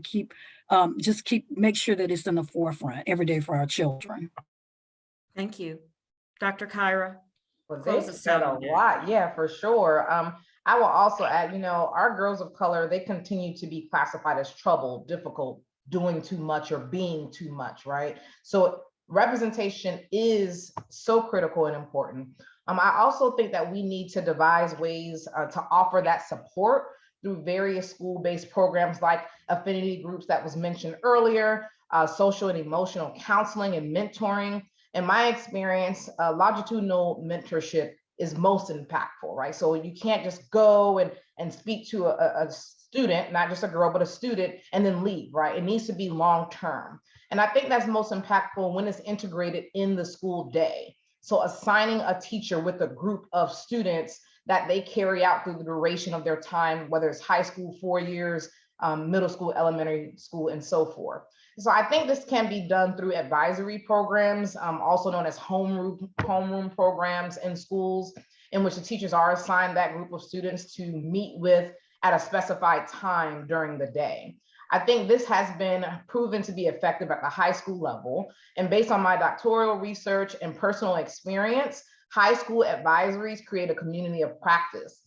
make sure that it's in the forefront every day for our children. Thank you. Dr. Kyra. Well, Close they us said out. a lot, yeah, for sure. I will also add, our girls of color, they continue to be classified as troubled, difficult, doing too much or being too much, right? So representation is so critical and important. I also think that we need to devise ways to offer that support through various school-based programs like affinity groups that was mentioned earlier, social and emotional counseling and mentoring. In my experience, longitudinal mentorship is most impactful, right? So you can't just go and speak to a student, not just a girl, but a student, and then leave, right? It needs to be long-term. And I think that's most impactful when it's integrated in the school day. So assigning a teacher with a group of students that they carry out through the duration of their time, whether it's high school, 4 years, middle school, elementary school, and so forth. So I think this can be done through advisory programs, also known as homeroom programs in schools, in which the teachers are assigned that group of students to meet with at a specified time during the day. I think this has been proven to be effective at the high school level. And based on my doctoral research and personal experience, high school advisories create a community of practice.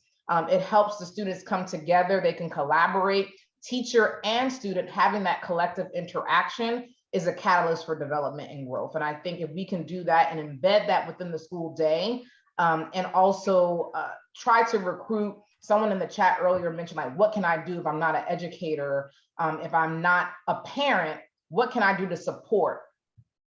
It helps the students come together, they can collaborate. Teacher and student having that collective interaction is a catalyst for development and growth. And I think if we can do that and embed that within the school day, and also try to recruit, someone in the chat earlier mentioned, like, what can I do if I'm not an educator? If I'm not a parent, what can I do to support?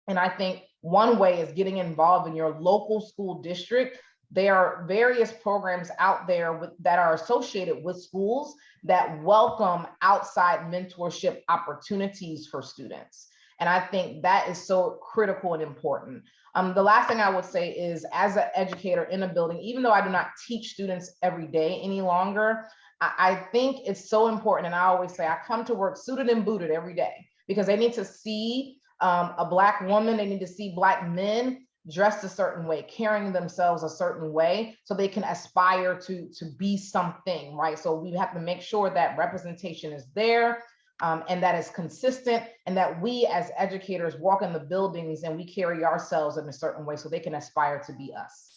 And I think one way is getting involved in your local school district. There are various programs out there that are associated with schools that welcome outside mentorship opportunities for students. And I think that is so critical and important. The last thing I would say is, as an educator in a building, even though I do not teach students every day any longer, I think it's so important. And I always say I come to work suited and booted every day, because they need to see a Black woman, they need to see Black men dressed a certain way, carrying themselves a certain way, so they can aspire to be something, right? So we have to make sure that representation is there, and that is consistent, and that we as educators walk in the buildings and we carry ourselves in a certain way so they can aspire to be us.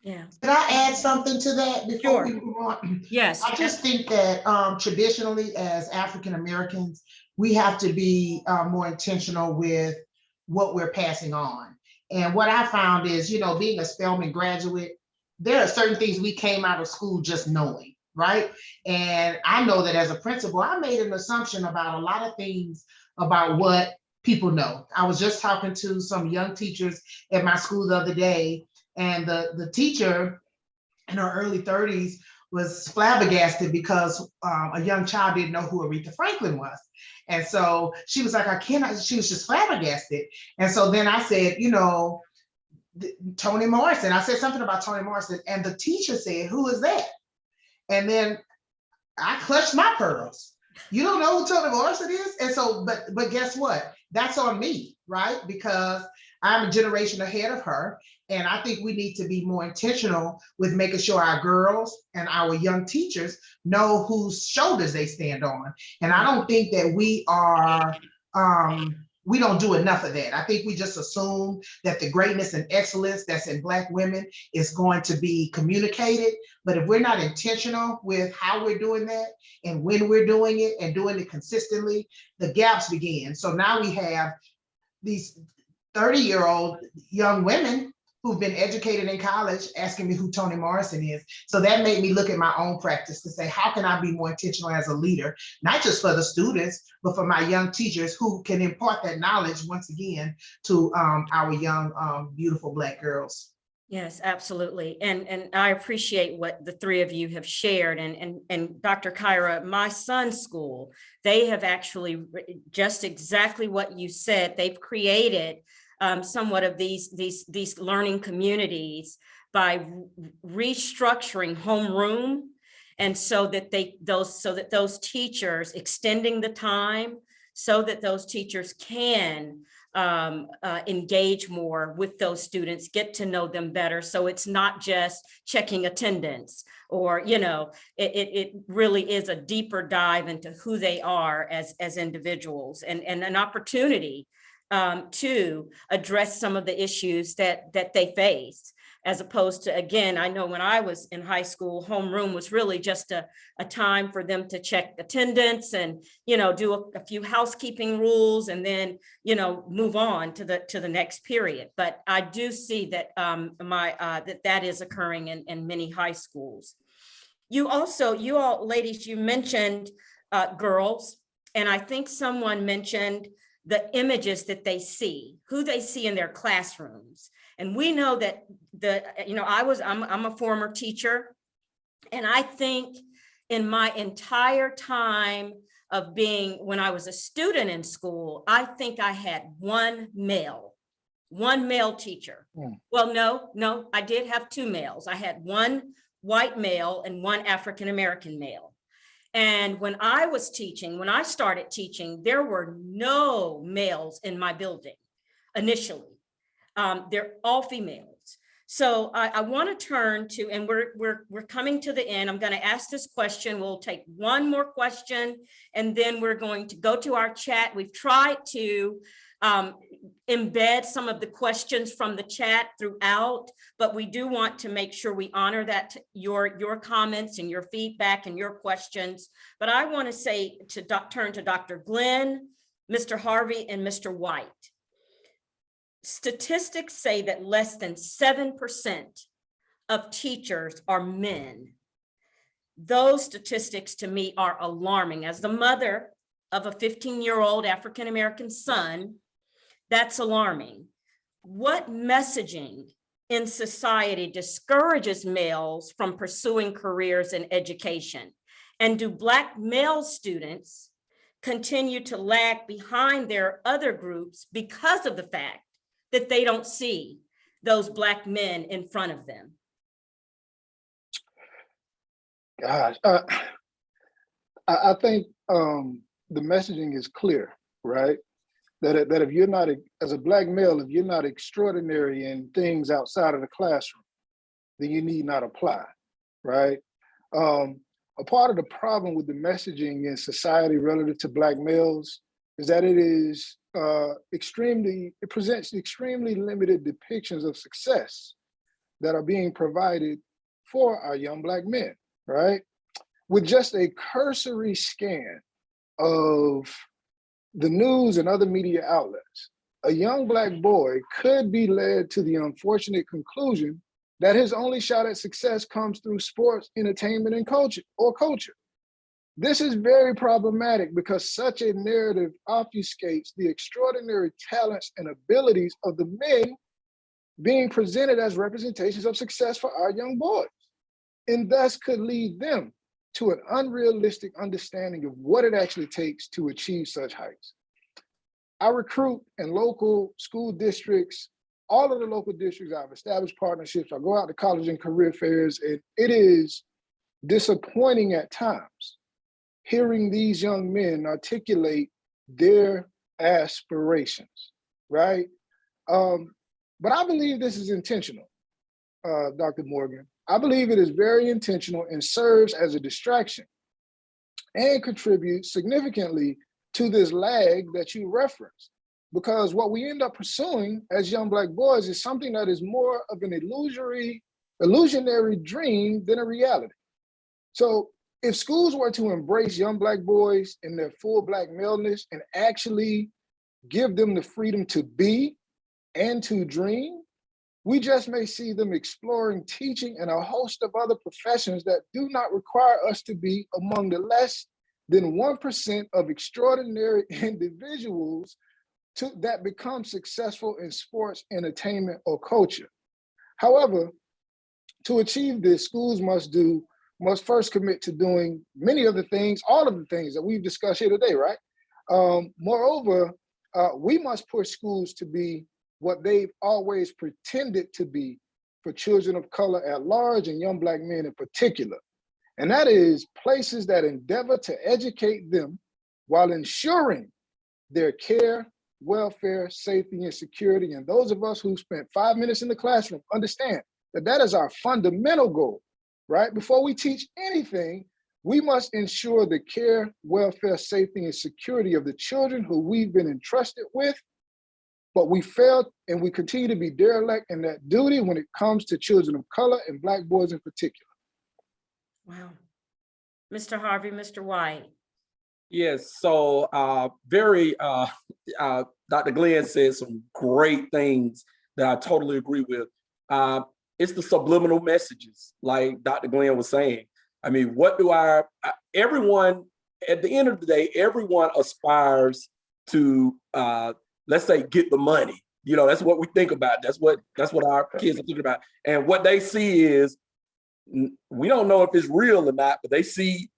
Yeah. Can I add something to that before we move on? Yes. I just think that traditionally, as African Americans, we have to be more intentional with what we're passing on. And what I found is, being a Spelman graduate, there are certain things we came out of school just knowing, right? And I know that as a principal, I made an assumption about a lot of things about what people know. I was just talking to some young teachers at my school the other day, and the teacher in her early 30s was flabbergasted because a young child didn't know who Aretha Franklin was. And so she was like, I cannot, she was just flabbergasted. And so then I said, you know, Toni Morrison. I said something about Toni Morrison, and the teacher said, who is that? And then I clutched my pearls. You don't know who Toni Morrison is? And so, but guess what? That's on me, right? Because I'm a generation ahead of her. And I think we need to be more intentional with making sure our girls and our young teachers know whose shoulders they stand on. And I don't think that we don't do enough of that. I think we just assume that the greatness and excellence that's in Black women is going to be communicated. But if we're not intentional with how we're doing that and when we're doing it and doing it consistently, the gaps begin. So now we have these 30-year-old young women who've been educated in college asking me who Toni Morrison is. So that made me look at my own practice to say, how can I be more intentional as a leader, not just for the students, but for my young teachers who can impart that knowledge once again to our young, beautiful Black girls. Yes, absolutely. And I appreciate what the three of you have shared. And Dr. Kyra, my son's school, they have actually just exactly what you said. They've created somewhat of these learning communities by restructuring homeroom, and so that those teachers extending the time so that those teachers can engage more with those students, get to know them better. So it's not just checking attendance, or, you know, it really is a deeper dive into who they are as individuals, and an opportunity to address some of the issues that they face, as opposed to, again, I know when I was in high school, homeroom was really just a time for them to check attendance and, you know, do a few housekeeping rules and then, you know, move on to the next period. But I do see that that is occurring in many high schools. You all ladies, you mentioned girls, and I think someone mentioned the images that they see, who they see in their classrooms. And we know that I'm a former teacher, and I think in my entire time of when I was a student in school, I think I had one male teacher. Yeah. Well, no, I did have two males. I had one white male and one African-American male. And when I started teaching, there were no males in my building initially. They're all females. So I want to turn to, and we're coming to the end. I'm going to ask this question. We'll take one more question, and then we're going to go to our chat. We've tried to embed some of the questions from the chat throughout, but we do want to make sure we honor that your comments and your feedback and your questions. But I want to say turn to Dr. Glenn, Mr. Harvey, and Mr. White. Statistics say that less than 7% of teachers are men. Those statistics to me are alarming. As the mother of a 15-year-old African-American son, that's alarming. What messaging in society discourages males from pursuing careers in education? And do Black male students continue to lag behind their other groups because of the fact that they don't see those Black men in front of them? Gosh, I think the messaging is clear, right? That if you're not, as a Black male, if you're not extraordinary in things outside of the classroom, then you need not apply, right? A part of the problem with the messaging in society relative to Black males is that it presents extremely limited depictions of success that are being provided for our young Black men, right? With just a cursory scan of the news and other media outlets, a young Black boy could be led to the unfortunate conclusion that his only shot at success comes through sports, entertainment, and culture. This is very problematic because such a narrative obfuscates the extraordinary talents and abilities of the men being presented as representations of success for our young boys. and thus could lead them to an unrealistic understanding of what it actually takes to achieve such heights. I recruit in local school districts, all of the local districts. I've established partnerships. I go out to college and career fairs, and it is disappointing at times hearing these young men articulate their aspirations, right? But I believe this is intentional, Dr. Morgan. I believe it is very intentional and serves as a distraction and contributes significantly to this lag that you referenced. Because what we end up pursuing as young Black boys is something that is more of an illusionary dream than a reality. So if schools were to embrace young Black boys in their full Black maleness and actually give them the freedom to be and to dream, we just may see them exploring teaching and a host of other professions that do not require us to be among the less than 1% of extraordinary individuals that become successful in sports, entertainment, or culture. However, to achieve this, schools must first commit to doing many of the things, all of the things that we've discussed here today, right? Moreover, we must push schools to be what they've always pretended to be for children of color at large and young Black men in particular. And that is places that endeavor to educate them while ensuring their care, welfare, safety, and security. And those of us who spent 5 minutes in the classroom understand that that is our fundamental goal, right? Before we teach anything, we must ensure the care, welfare, safety, and security of the children who we've been entrusted with. But we failed and we continue to be derelict in that duty when it comes to children of color and Black boys in particular. Wow. Mr. Harvey, Mr. White. Yes, so Dr. Glenn said some great things that I totally agree with. It's the subliminal messages, like Dr. Glenn was saying. I mean, what do everyone, at the end of the day, everyone aspires to, let's say, get the money. You know, that's what we think about. That's what our kids are thinking about. And what they see is, we don't know if it's real or not, but they see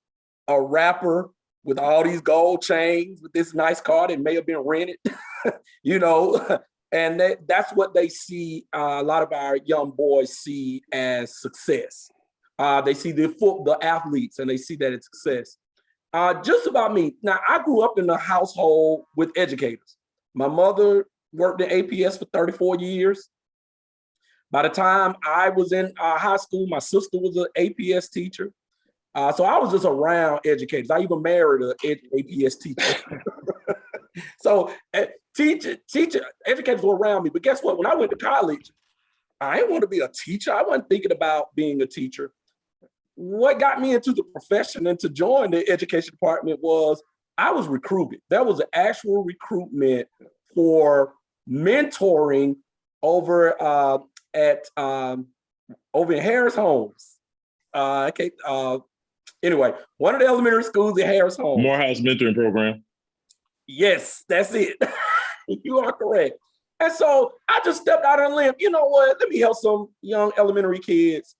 a rapper with all these gold chains, with this nice car that may have been rented, you know, and that's what they see. A lot of our young boys see as success. They see the athletes and they see that it's success. Just about me. Now, I grew up in a household with educators. My mother worked in APS for 34 years. By the time I was in high school, my sister was an APS teacher. So I was just around educators. I even married an APS teacher. So educators were around me. But guess what? When I went to college, I didn't want to be a teacher. I wasn't thinking about being a teacher. What got me into the profession and to join the education department was I was recruited. There was an actual recruitment for mentoring over over in Harris Homes. Anyway, one of the elementary schools in Harris Homes. Morehouse Mentoring Program. Yes, that's it. You are correct. And so I just stepped out on a limb. You know what? Let me help some young elementary kids.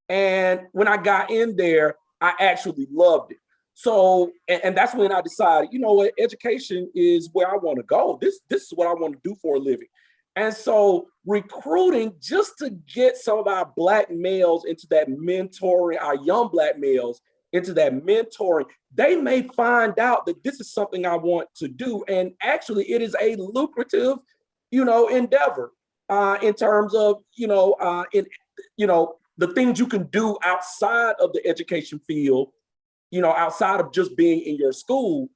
And when I got in there, I actually loved it. So, and that's when I decided, you know what? Education is where I want to go. This is what I want to do for a living. And so recruiting just to get some of our Black males into that mentoring, our young Black males into that mentoring, they may find out that this is something I want to do. And actually it is a lucrative, endeavor in terms of, the things you can do outside of the education field, outside of just being in your school.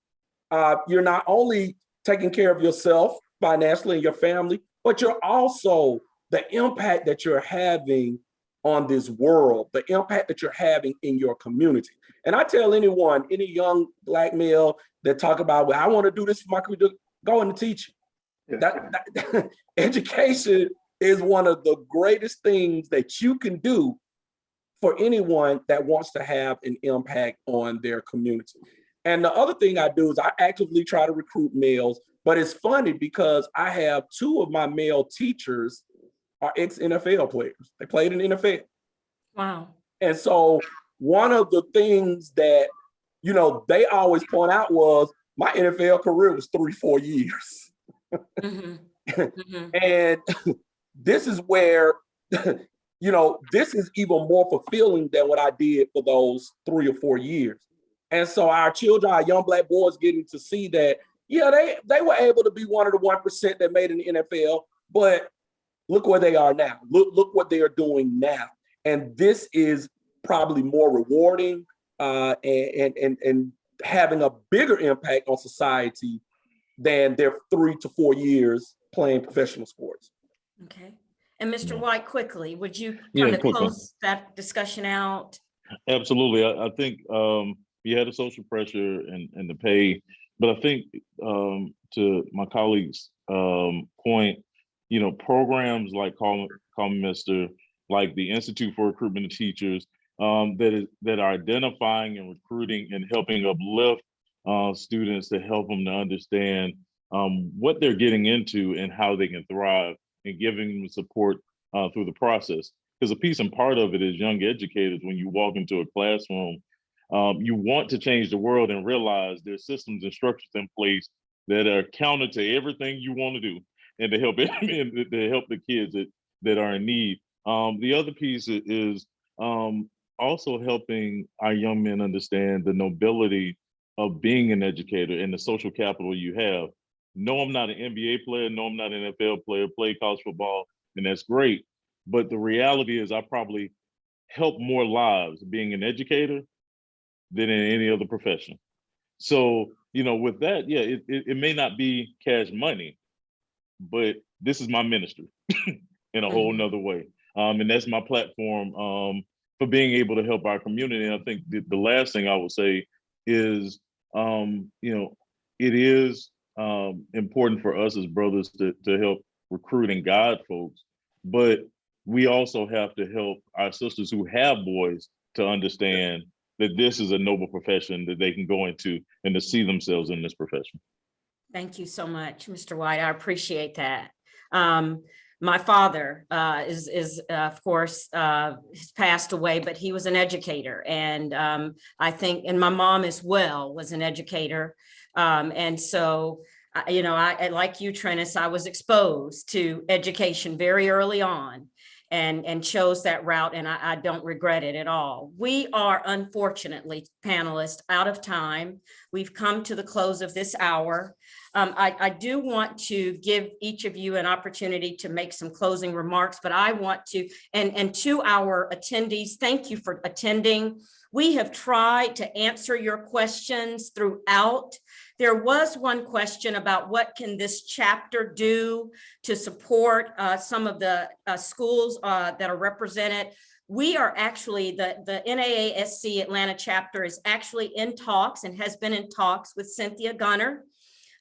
You're not only taking care of yourself financially and your family, but you're also the impact that you're having on this world, the impact that you're having in your community. And I tell anyone, any young Black male that talk about, well, I want to do this for my career, go into teaching. That education is one of the greatest things that you can do for anyone that wants to have an impact on their community. And the other thing I do is I actively try to recruit males, but it's funny because I have 2 of my male teachers are ex-NFL players. They played in the NFL. Wow. And so one of the things that, they always point out was my NFL career was 3-4 years. Mhm. Mhm. And this is where, this is even more fulfilling than what I did for those 3 or 4 years. And so our children, our young Black boys getting to see that, yeah, they were able to be one of the 1% that made in the NFL, but look where they are now. Look what they are doing now. And this is probably more rewarding and having a bigger impact on society than their 3 to 4 years playing professional sports. Okay. And Mr. Yeah. White, quickly, would you Yeah, kind of quickly. close that discussion out? Absolutely. I think you had the social pressure and the pay, but I think to my colleagues' point, programs like Call Me Mister, like the Institute for Recruitment of Teachers, that are identifying and recruiting and helping uplift students to help them to understand what they're getting into and how they can thrive, and giving them support through the process. Because a piece and part of it is young educators, when you walk into a classroom, you want to change the world and realize there's systems and structures in place that are counter to everything you want to do, and to help to help the kids that are in need. The other piece is also helping our young men understand the nobility of being an educator and the social capital you have. No, I'm not an NBA player. No, I'm not an NFL player. Play college football, and that's great. But the reality is I probably help more lives being an educator than in any other profession. So, with that, yeah, it may not be cash money, but this is my ministry in a whole nother way. And that's my platform for being able to help our community. And I think the last thing I would say is, it is important for us as brothers to help recruit and guide folks, but we also have to help our sisters who have boys to understand that this is a noble profession that they can go into and to see themselves in this profession. Thank you so much, Mr. White. I appreciate that. My father is of course, has passed away, but he was an educator. And I think, and my mom as well was an educator. And so, I like you, Trennis, I was exposed to education very early on and chose that route, and I don't regret it at all. We are, unfortunately, panelists, out of time. We've come to the close of this hour. I do want to give each of you an opportunity to make some closing remarks, but I want to, and to our attendees, thank you for attending. We have tried to answer your questions throughout. There was one question about what can this chapter do to support some of the schools that are represented. We are actually, the NAASC Atlanta chapter is actually in talks and has been in talks with Cynthia Gunner,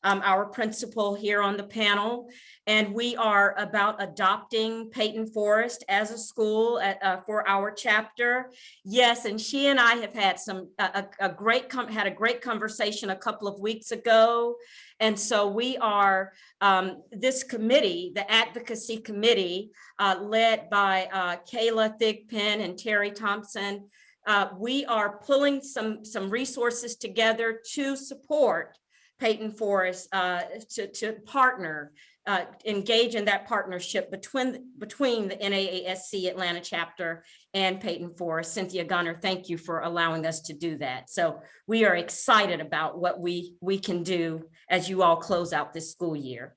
our principal here on the panel, and we are about adopting Peyton Forest as a school for our chapter. Yes, and she and I have had a great conversation a couple of weeks ago, and so we are this committee, the advocacy committee, led by Kayla Thigpen and Terry Thompson. We are pulling some resources together to support Peyton Forest, to partner, engage in that partnership between the NAASC Atlanta chapter and Peyton Forest. Cynthia Gunner, thank you for allowing us to do that. So we are excited about what we can do as you all close out this school year.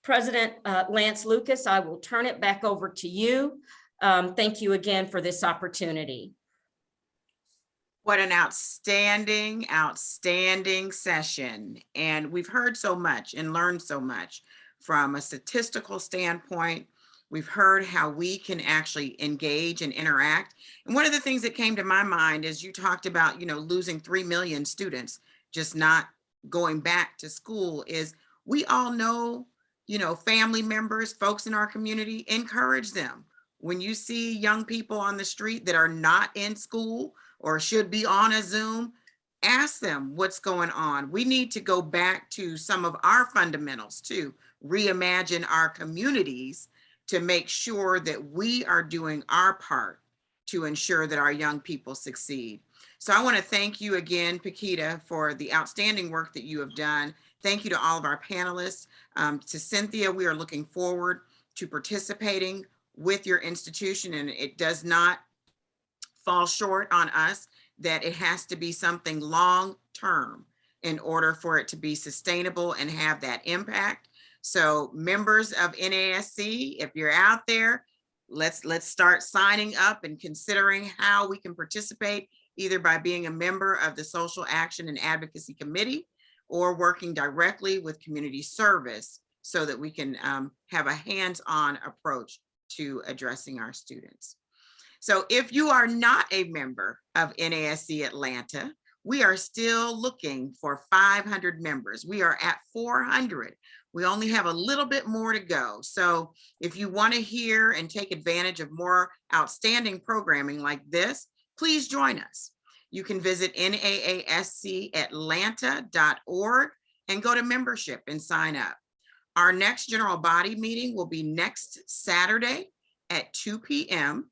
President Lance Lucas, I will turn it back over to you. Thank you again for this opportunity. What an outstanding session. And we've heard so much and learned so much from a statistical standpoint. We've heard how we can actually engage and interact. And one of the things that came to my mind is you talked about, losing 3 million students, just not going back to school, is we all know, family members, folks in our community, encourage them. When you see young people on the street that are not in school or should be on a Zoom, ask them what's going on. We need to go back to some of our fundamentals too, reimagine our communities to make sure that we are doing our part to ensure that our young people succeed. So I want to thank you again, Paquita, for the outstanding work that you have done. Thank you to all of our panelists. To Cynthia, we are looking forward to participating with your institution, and it does not fall short on us that it has to be something long-term in order for it to be sustainable and have that impact. So members of NAASC, if you're out there, let's start signing up and considering how we can participate, either by being a member of the Social Action and Advocacy Committee or working directly with community service so that we can have a hands-on approach to addressing our students. So if you are not a member of NAASC Atlanta, we are still looking for 500 members. We are at 400. We only have a little bit more to go. So if you want to hear and take advantage of more outstanding programming like this, please join us. You can visit naascatlanta.org and go to membership and sign up. Our next general body meeting will be next Saturday at 2 p.m.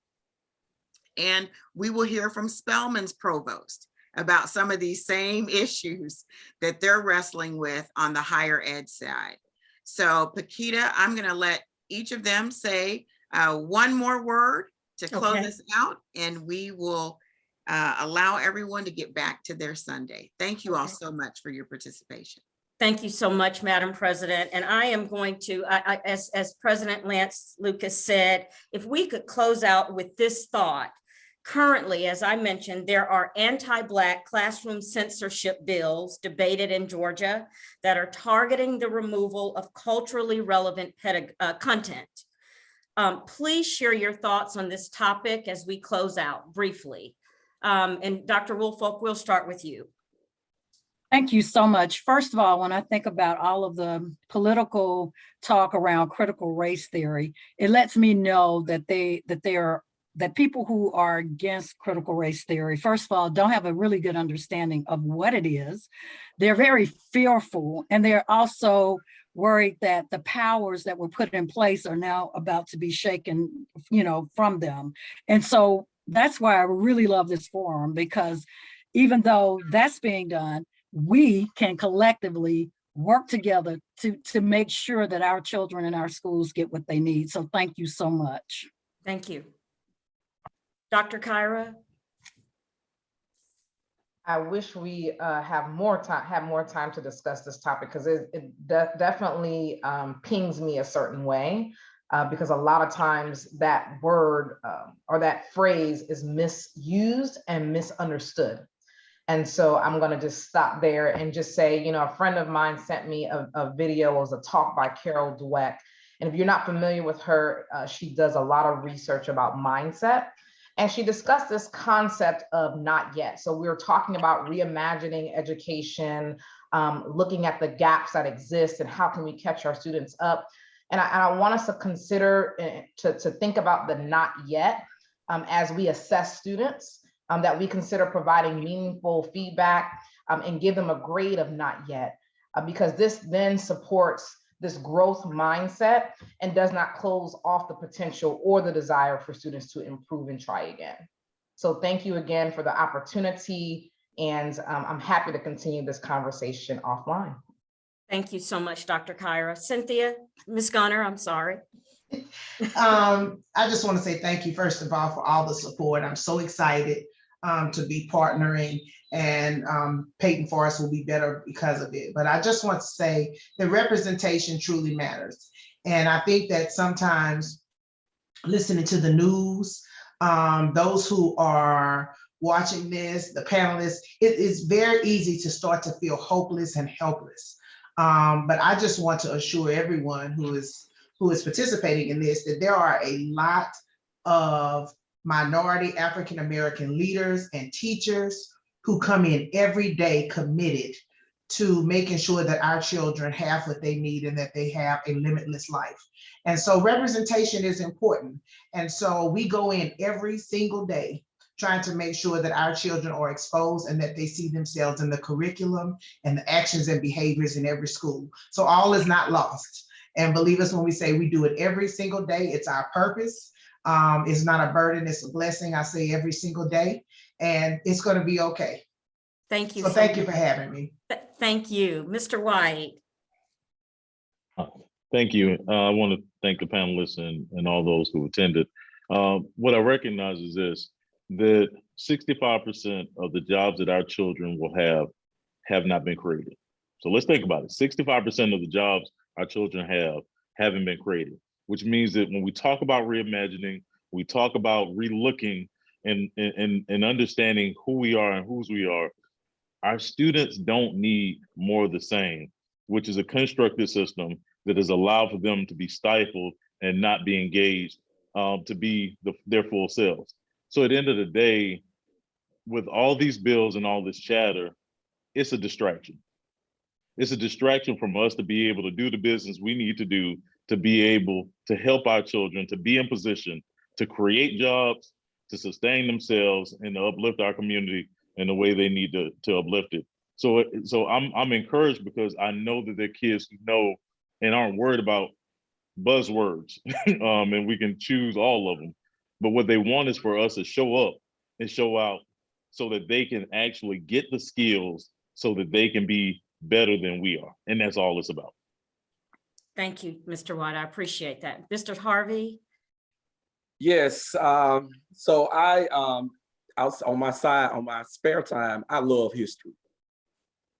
And we will hear from Spelman's provost about some of these same issues that they're wrestling with on the higher ed side. So Paquita, I'm going to let each of them say one more word to close this out, and we will allow everyone to get back to their Sunday. Thank you all so much for your participation. Thank you so much, Madam President. And I am going to, as President Lance Lucas said, if we could close out with this thought. Currently, as I mentioned, there are anti-Black classroom censorship bills debated in Georgia that are targeting the removal of culturally relevant content. Please share your thoughts on this topic as we close out briefly. And Dr. Woolfolk, we'll start with you. Thank you so much. First of all, when I think about all of the political talk around critical race theory, it lets me know that that people who are against critical race theory, first of all, don't have a really good understanding of what it is. They're very fearful, and they're also worried that the powers that were put in place are now about to be shaken, from them. And so that's why I really love this forum, because even though that's being done, we can collectively work together to make sure that our children in our schools get what they need. So thank you so much. Thank you. Dr. Kyra? I wish we have more time to discuss this topic, because it definitely pings me a certain way, because a lot of times that word or that phrase is misused and misunderstood. And so I'm going to just stop there and just say, a friend of mine sent me a video. It was a talk by Carol Dweck. And if you're not familiar with her, she does a lot of research about mindset. And she discussed this concept of not yet. So we were talking about reimagining education, looking at the gaps that exist and how can we catch our students up. And I want us to consider to think about the not yet as we assess students. That we consider providing meaningful feedback and give them a grade of not yet, because this then supports this growth mindset and does not close off the potential or the desire for students to improve and try again. So thank you again for the opportunity, and I'm happy to continue this conversation offline. Thank you so much, Dr. Kyra. Cynthia, Ms. Gunner, I'm sorry. I just want to say thank you, first of all, for all the support. I'm so excited to be partnering, and Peyton Forest will be better because of it. But I just want to say that representation truly matters. And I think that sometimes listening to the news, those who are watching this, the panelists, it is very easy to start to feel hopeless and helpless. But I just want to assure everyone who is participating in this that there are a lot of minority African-American leaders and teachers who come in every day committed to making sure that our children have what they need and that they have a limitless life. And so representation is important. And so we go in every single day trying to make sure that our children are exposed and that they see themselves in the curriculum and the actions and behaviors in every school. So all is not lost. And believe us when we say we do it every single day. It's our purpose. It's not a burden, it's a blessing. I say every single day, and it's going to be okay. Thank you. So thank you for having me. Thank you. Mr. White. Thank you. I want to thank the panelists and all those who attended. What I recognize is this, that 65% of the jobs that our children will have not been created. So let's think about it. 65% of the jobs our children haven't been created, which means that when we talk about reimagining, we talk about relooking and understanding who we are and whose we are, our students don't need more of the same, which is a constructed system that has allowed for them to be stifled and not be engaged, to be their full selves. So at the end of the day, with all these bills and all this chatter, it's a distraction. It's a distraction from us to be able to do the business we need to do to be able to help our children to be in position to create jobs, to sustain themselves, and to uplift our community in the way they need to uplift it. So I'm encouraged because I know that they're kids who know and aren't worried about buzzwords, and we can choose all of them. But what they want is for us to show up and show out so that they can actually get the skills so that they can be better than we are. And that's all it's about. Thank you, Mr. White. I appreciate that. Mr. Harvey? Yes. So I on my spare time, I love history.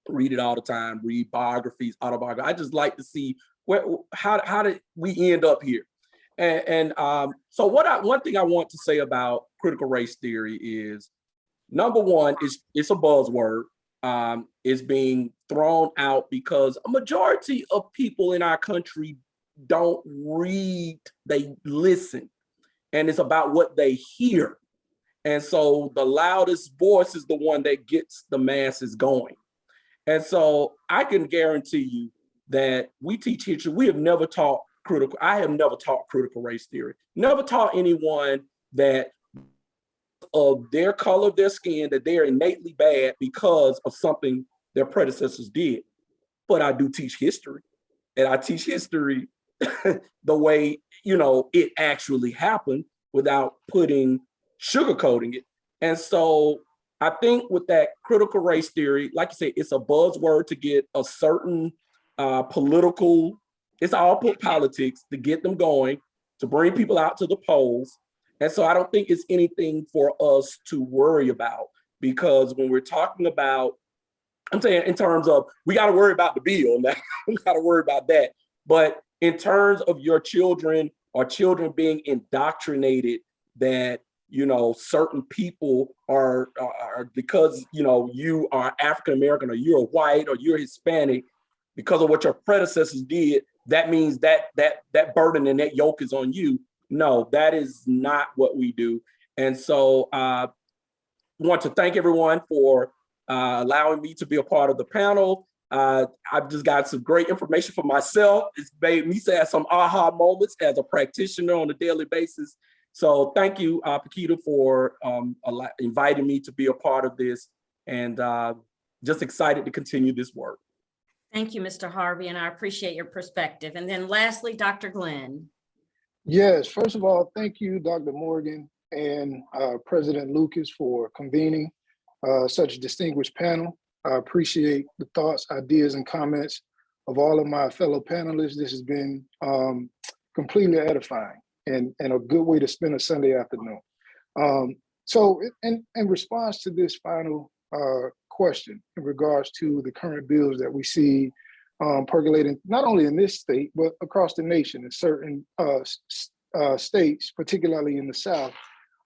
Read it all the time, read biographies, autobiographies. I just like to see how did we end up here. So one thing I want to say about critical race theory is, number one, it's a buzzword. It's being thrown out because a majority of people in our country don't read, they listen. And it's about what they hear. And so the loudest voice is the one that gets the masses going. And so I can guarantee you that we teach history. We have never taught I have never taught critical race theory. Never taught anyone that of their color of their skin, that they're innately bad because of something their predecessors did. But I do teach history, and I teach history the way, it actually happened without sugarcoating it. And so I think with that critical race theory, like you said, it's a buzzword to get a certain political, it's all politics to get them going, to bring people out to the polls. And so I don't think it's anything for us to worry about, because when we're talking about, I'm saying in terms of, we got to worry about the bill now, we got to worry about that. But in terms of your children or children being indoctrinated that, certain people are because, you are African-American, or you're white, or you're Hispanic, because of what your predecessors did, that means that burden and that yoke is on you. No, that is not what we do. And so I want to thank everyone for allowing me to be a part of the panel. I've just got some great information for myself. It's made me have some aha moments as a practitioner on a daily basis. So thank you, Paquita, for inviting me to be a part of this, and just excited to continue this work. Thank you, Mr. Harvey, and I appreciate your perspective. And then lastly, Dr. Glenn. Yes, first of all, thank you, Dr. Morgan and President Lucas, for convening such a distinguished panel. I appreciate the thoughts, ideas, and comments of all of my fellow panelists. This has been completely edifying and a good way to spend a Sunday afternoon. So in response to this final question in regards to the current bills that we see percolating, not only in this state, but across the nation in certain states, particularly in the South,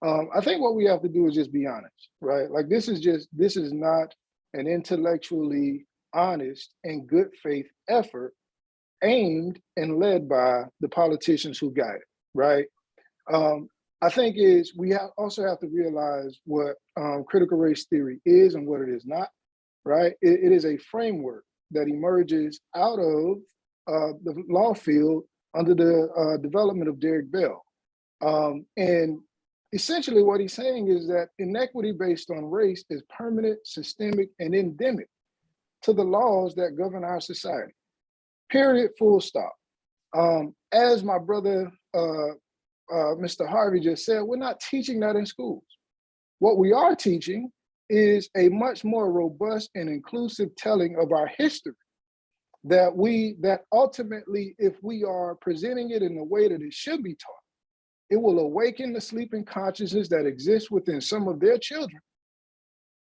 I think what we have to do is just be honest, right? Like this is not an intellectually honest and good faith effort aimed and led by the politicians who guide it, right? I think we also have to realize what critical race theory is and what it is not, right? It is a framework that emerges out of the law field under the development of Derek Bell. And essentially what he's saying is that inequity based on race is permanent, systemic, and endemic to the laws that govern our society. Period, full stop. As my brother Mr. Harvey just said, we're not teaching that in schools. What we are teaching is a much more robust and inclusive telling of our history that ultimately, if we are presenting it in the way that it should be taught, it will awaken the sleeping consciousness that exists within some of their children,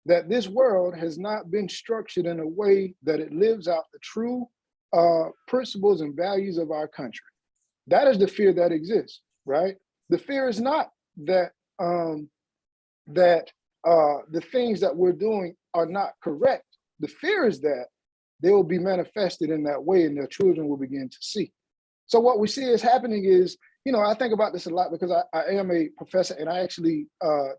that this world has not been structured in a way that it lives out the true principles and values of our country. That is the fear that exists, right? The fear is not that the things that we're doing are not correct. The fear is that they will be manifested in that way and their children will begin to see. So what we see is happening is, I think about this a lot because I am a professor and I actually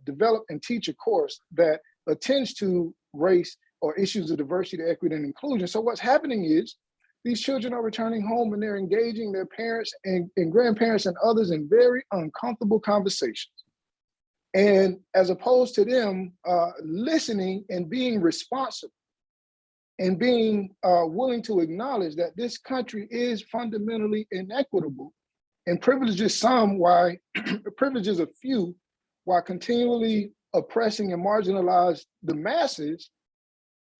develop and teach a course that attends to race or issues of diversity, equity, and inclusion. So what's happening is these children are returning home and they're engaging their parents and grandparents and others in very uncomfortable conversations. And as opposed to them listening and being responsible and being willing to acknowledge that this country is fundamentally inequitable and privileges some while privileges a few while continually oppressing and marginalize the masses,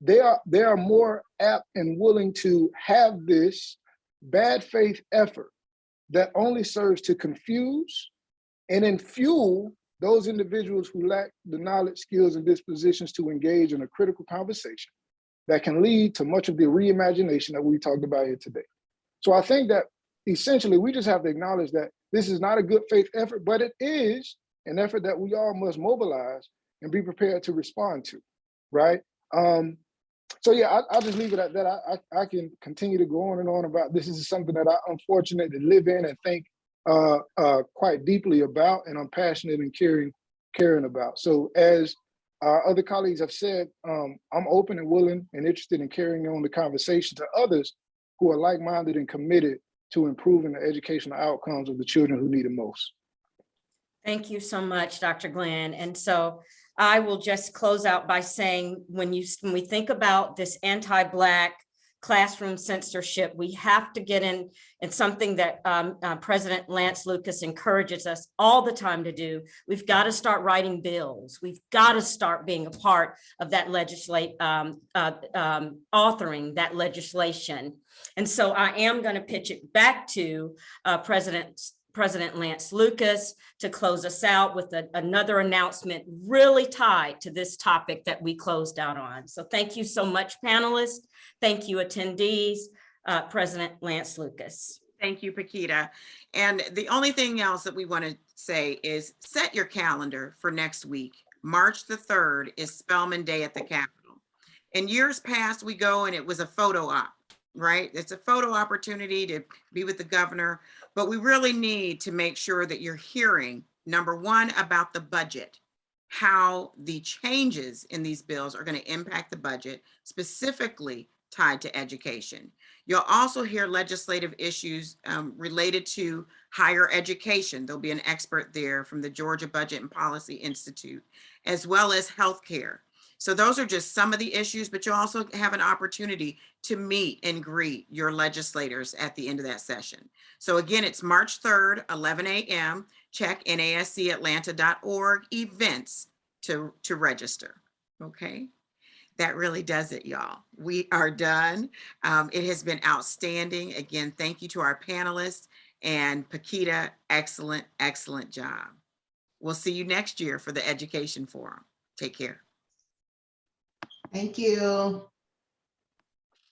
they are more apt and willing to have this bad faith effort that only serves to confuse and then fuel those individuals who lack the knowledge, skills, and dispositions to engage in a critical conversation that can lead to much of the reimagination that we talked about here today. So I think that essentially we just have to acknowledge that this is not a good faith effort, but it is an effort that we all must mobilize and be prepared to respond to, right? So yeah, I'll just leave it at that. I can continue to go on and on about this. This is something that I unfortunately live in and think quite deeply about, and I'm passionate and caring about. So as other colleagues have said, I'm open and willing and interested in carrying on the conversation to others who are like-minded and committed to improving the educational outcomes of the children who need it most. Thank you so much, Dr. Glenn. And so I will just close out by saying, when we think about this anti-Black classroom censorship, we have to get in something that President Lance Lucas encourages us all the time to do. We've got to start writing bills. We've got to start being a part of that authoring that legislation. And so I am going to pitch it back to President Lance Lucas to close us out with another announcement really tied to this topic that we closed out on. So thank you so much, panelists. Thank you, attendees. President Lance Lucas. Thank you, Paquita. And the only thing else that we want to say is set your calendar for next week. March the 3rd is Spelman Day at the Capitol. In years past, we go and it was a photo op, right? It's a photo opportunity to be with the governor, but we really need to make sure that you're hearing, number one, about the budget, how the changes in these bills are going to impact the budget, specifically tied to education. You'll also hear legislative issues related to higher education. There'll be an expert there from the Georgia Budget and Policy Institute, as well as healthcare. So those are just some of the issues, but you'll also have an opportunity to meet and greet your legislators at the end of that session. So again, it's March 3rd, 11 a.m. Check NAASCAtlanta.org events to register, okay? That really does it, y'all. We are done. It has been outstanding. Again, thank you to our panelists, and Paquita, excellent, excellent job. We'll see you next year for the Education Forum. Take care. Thank you.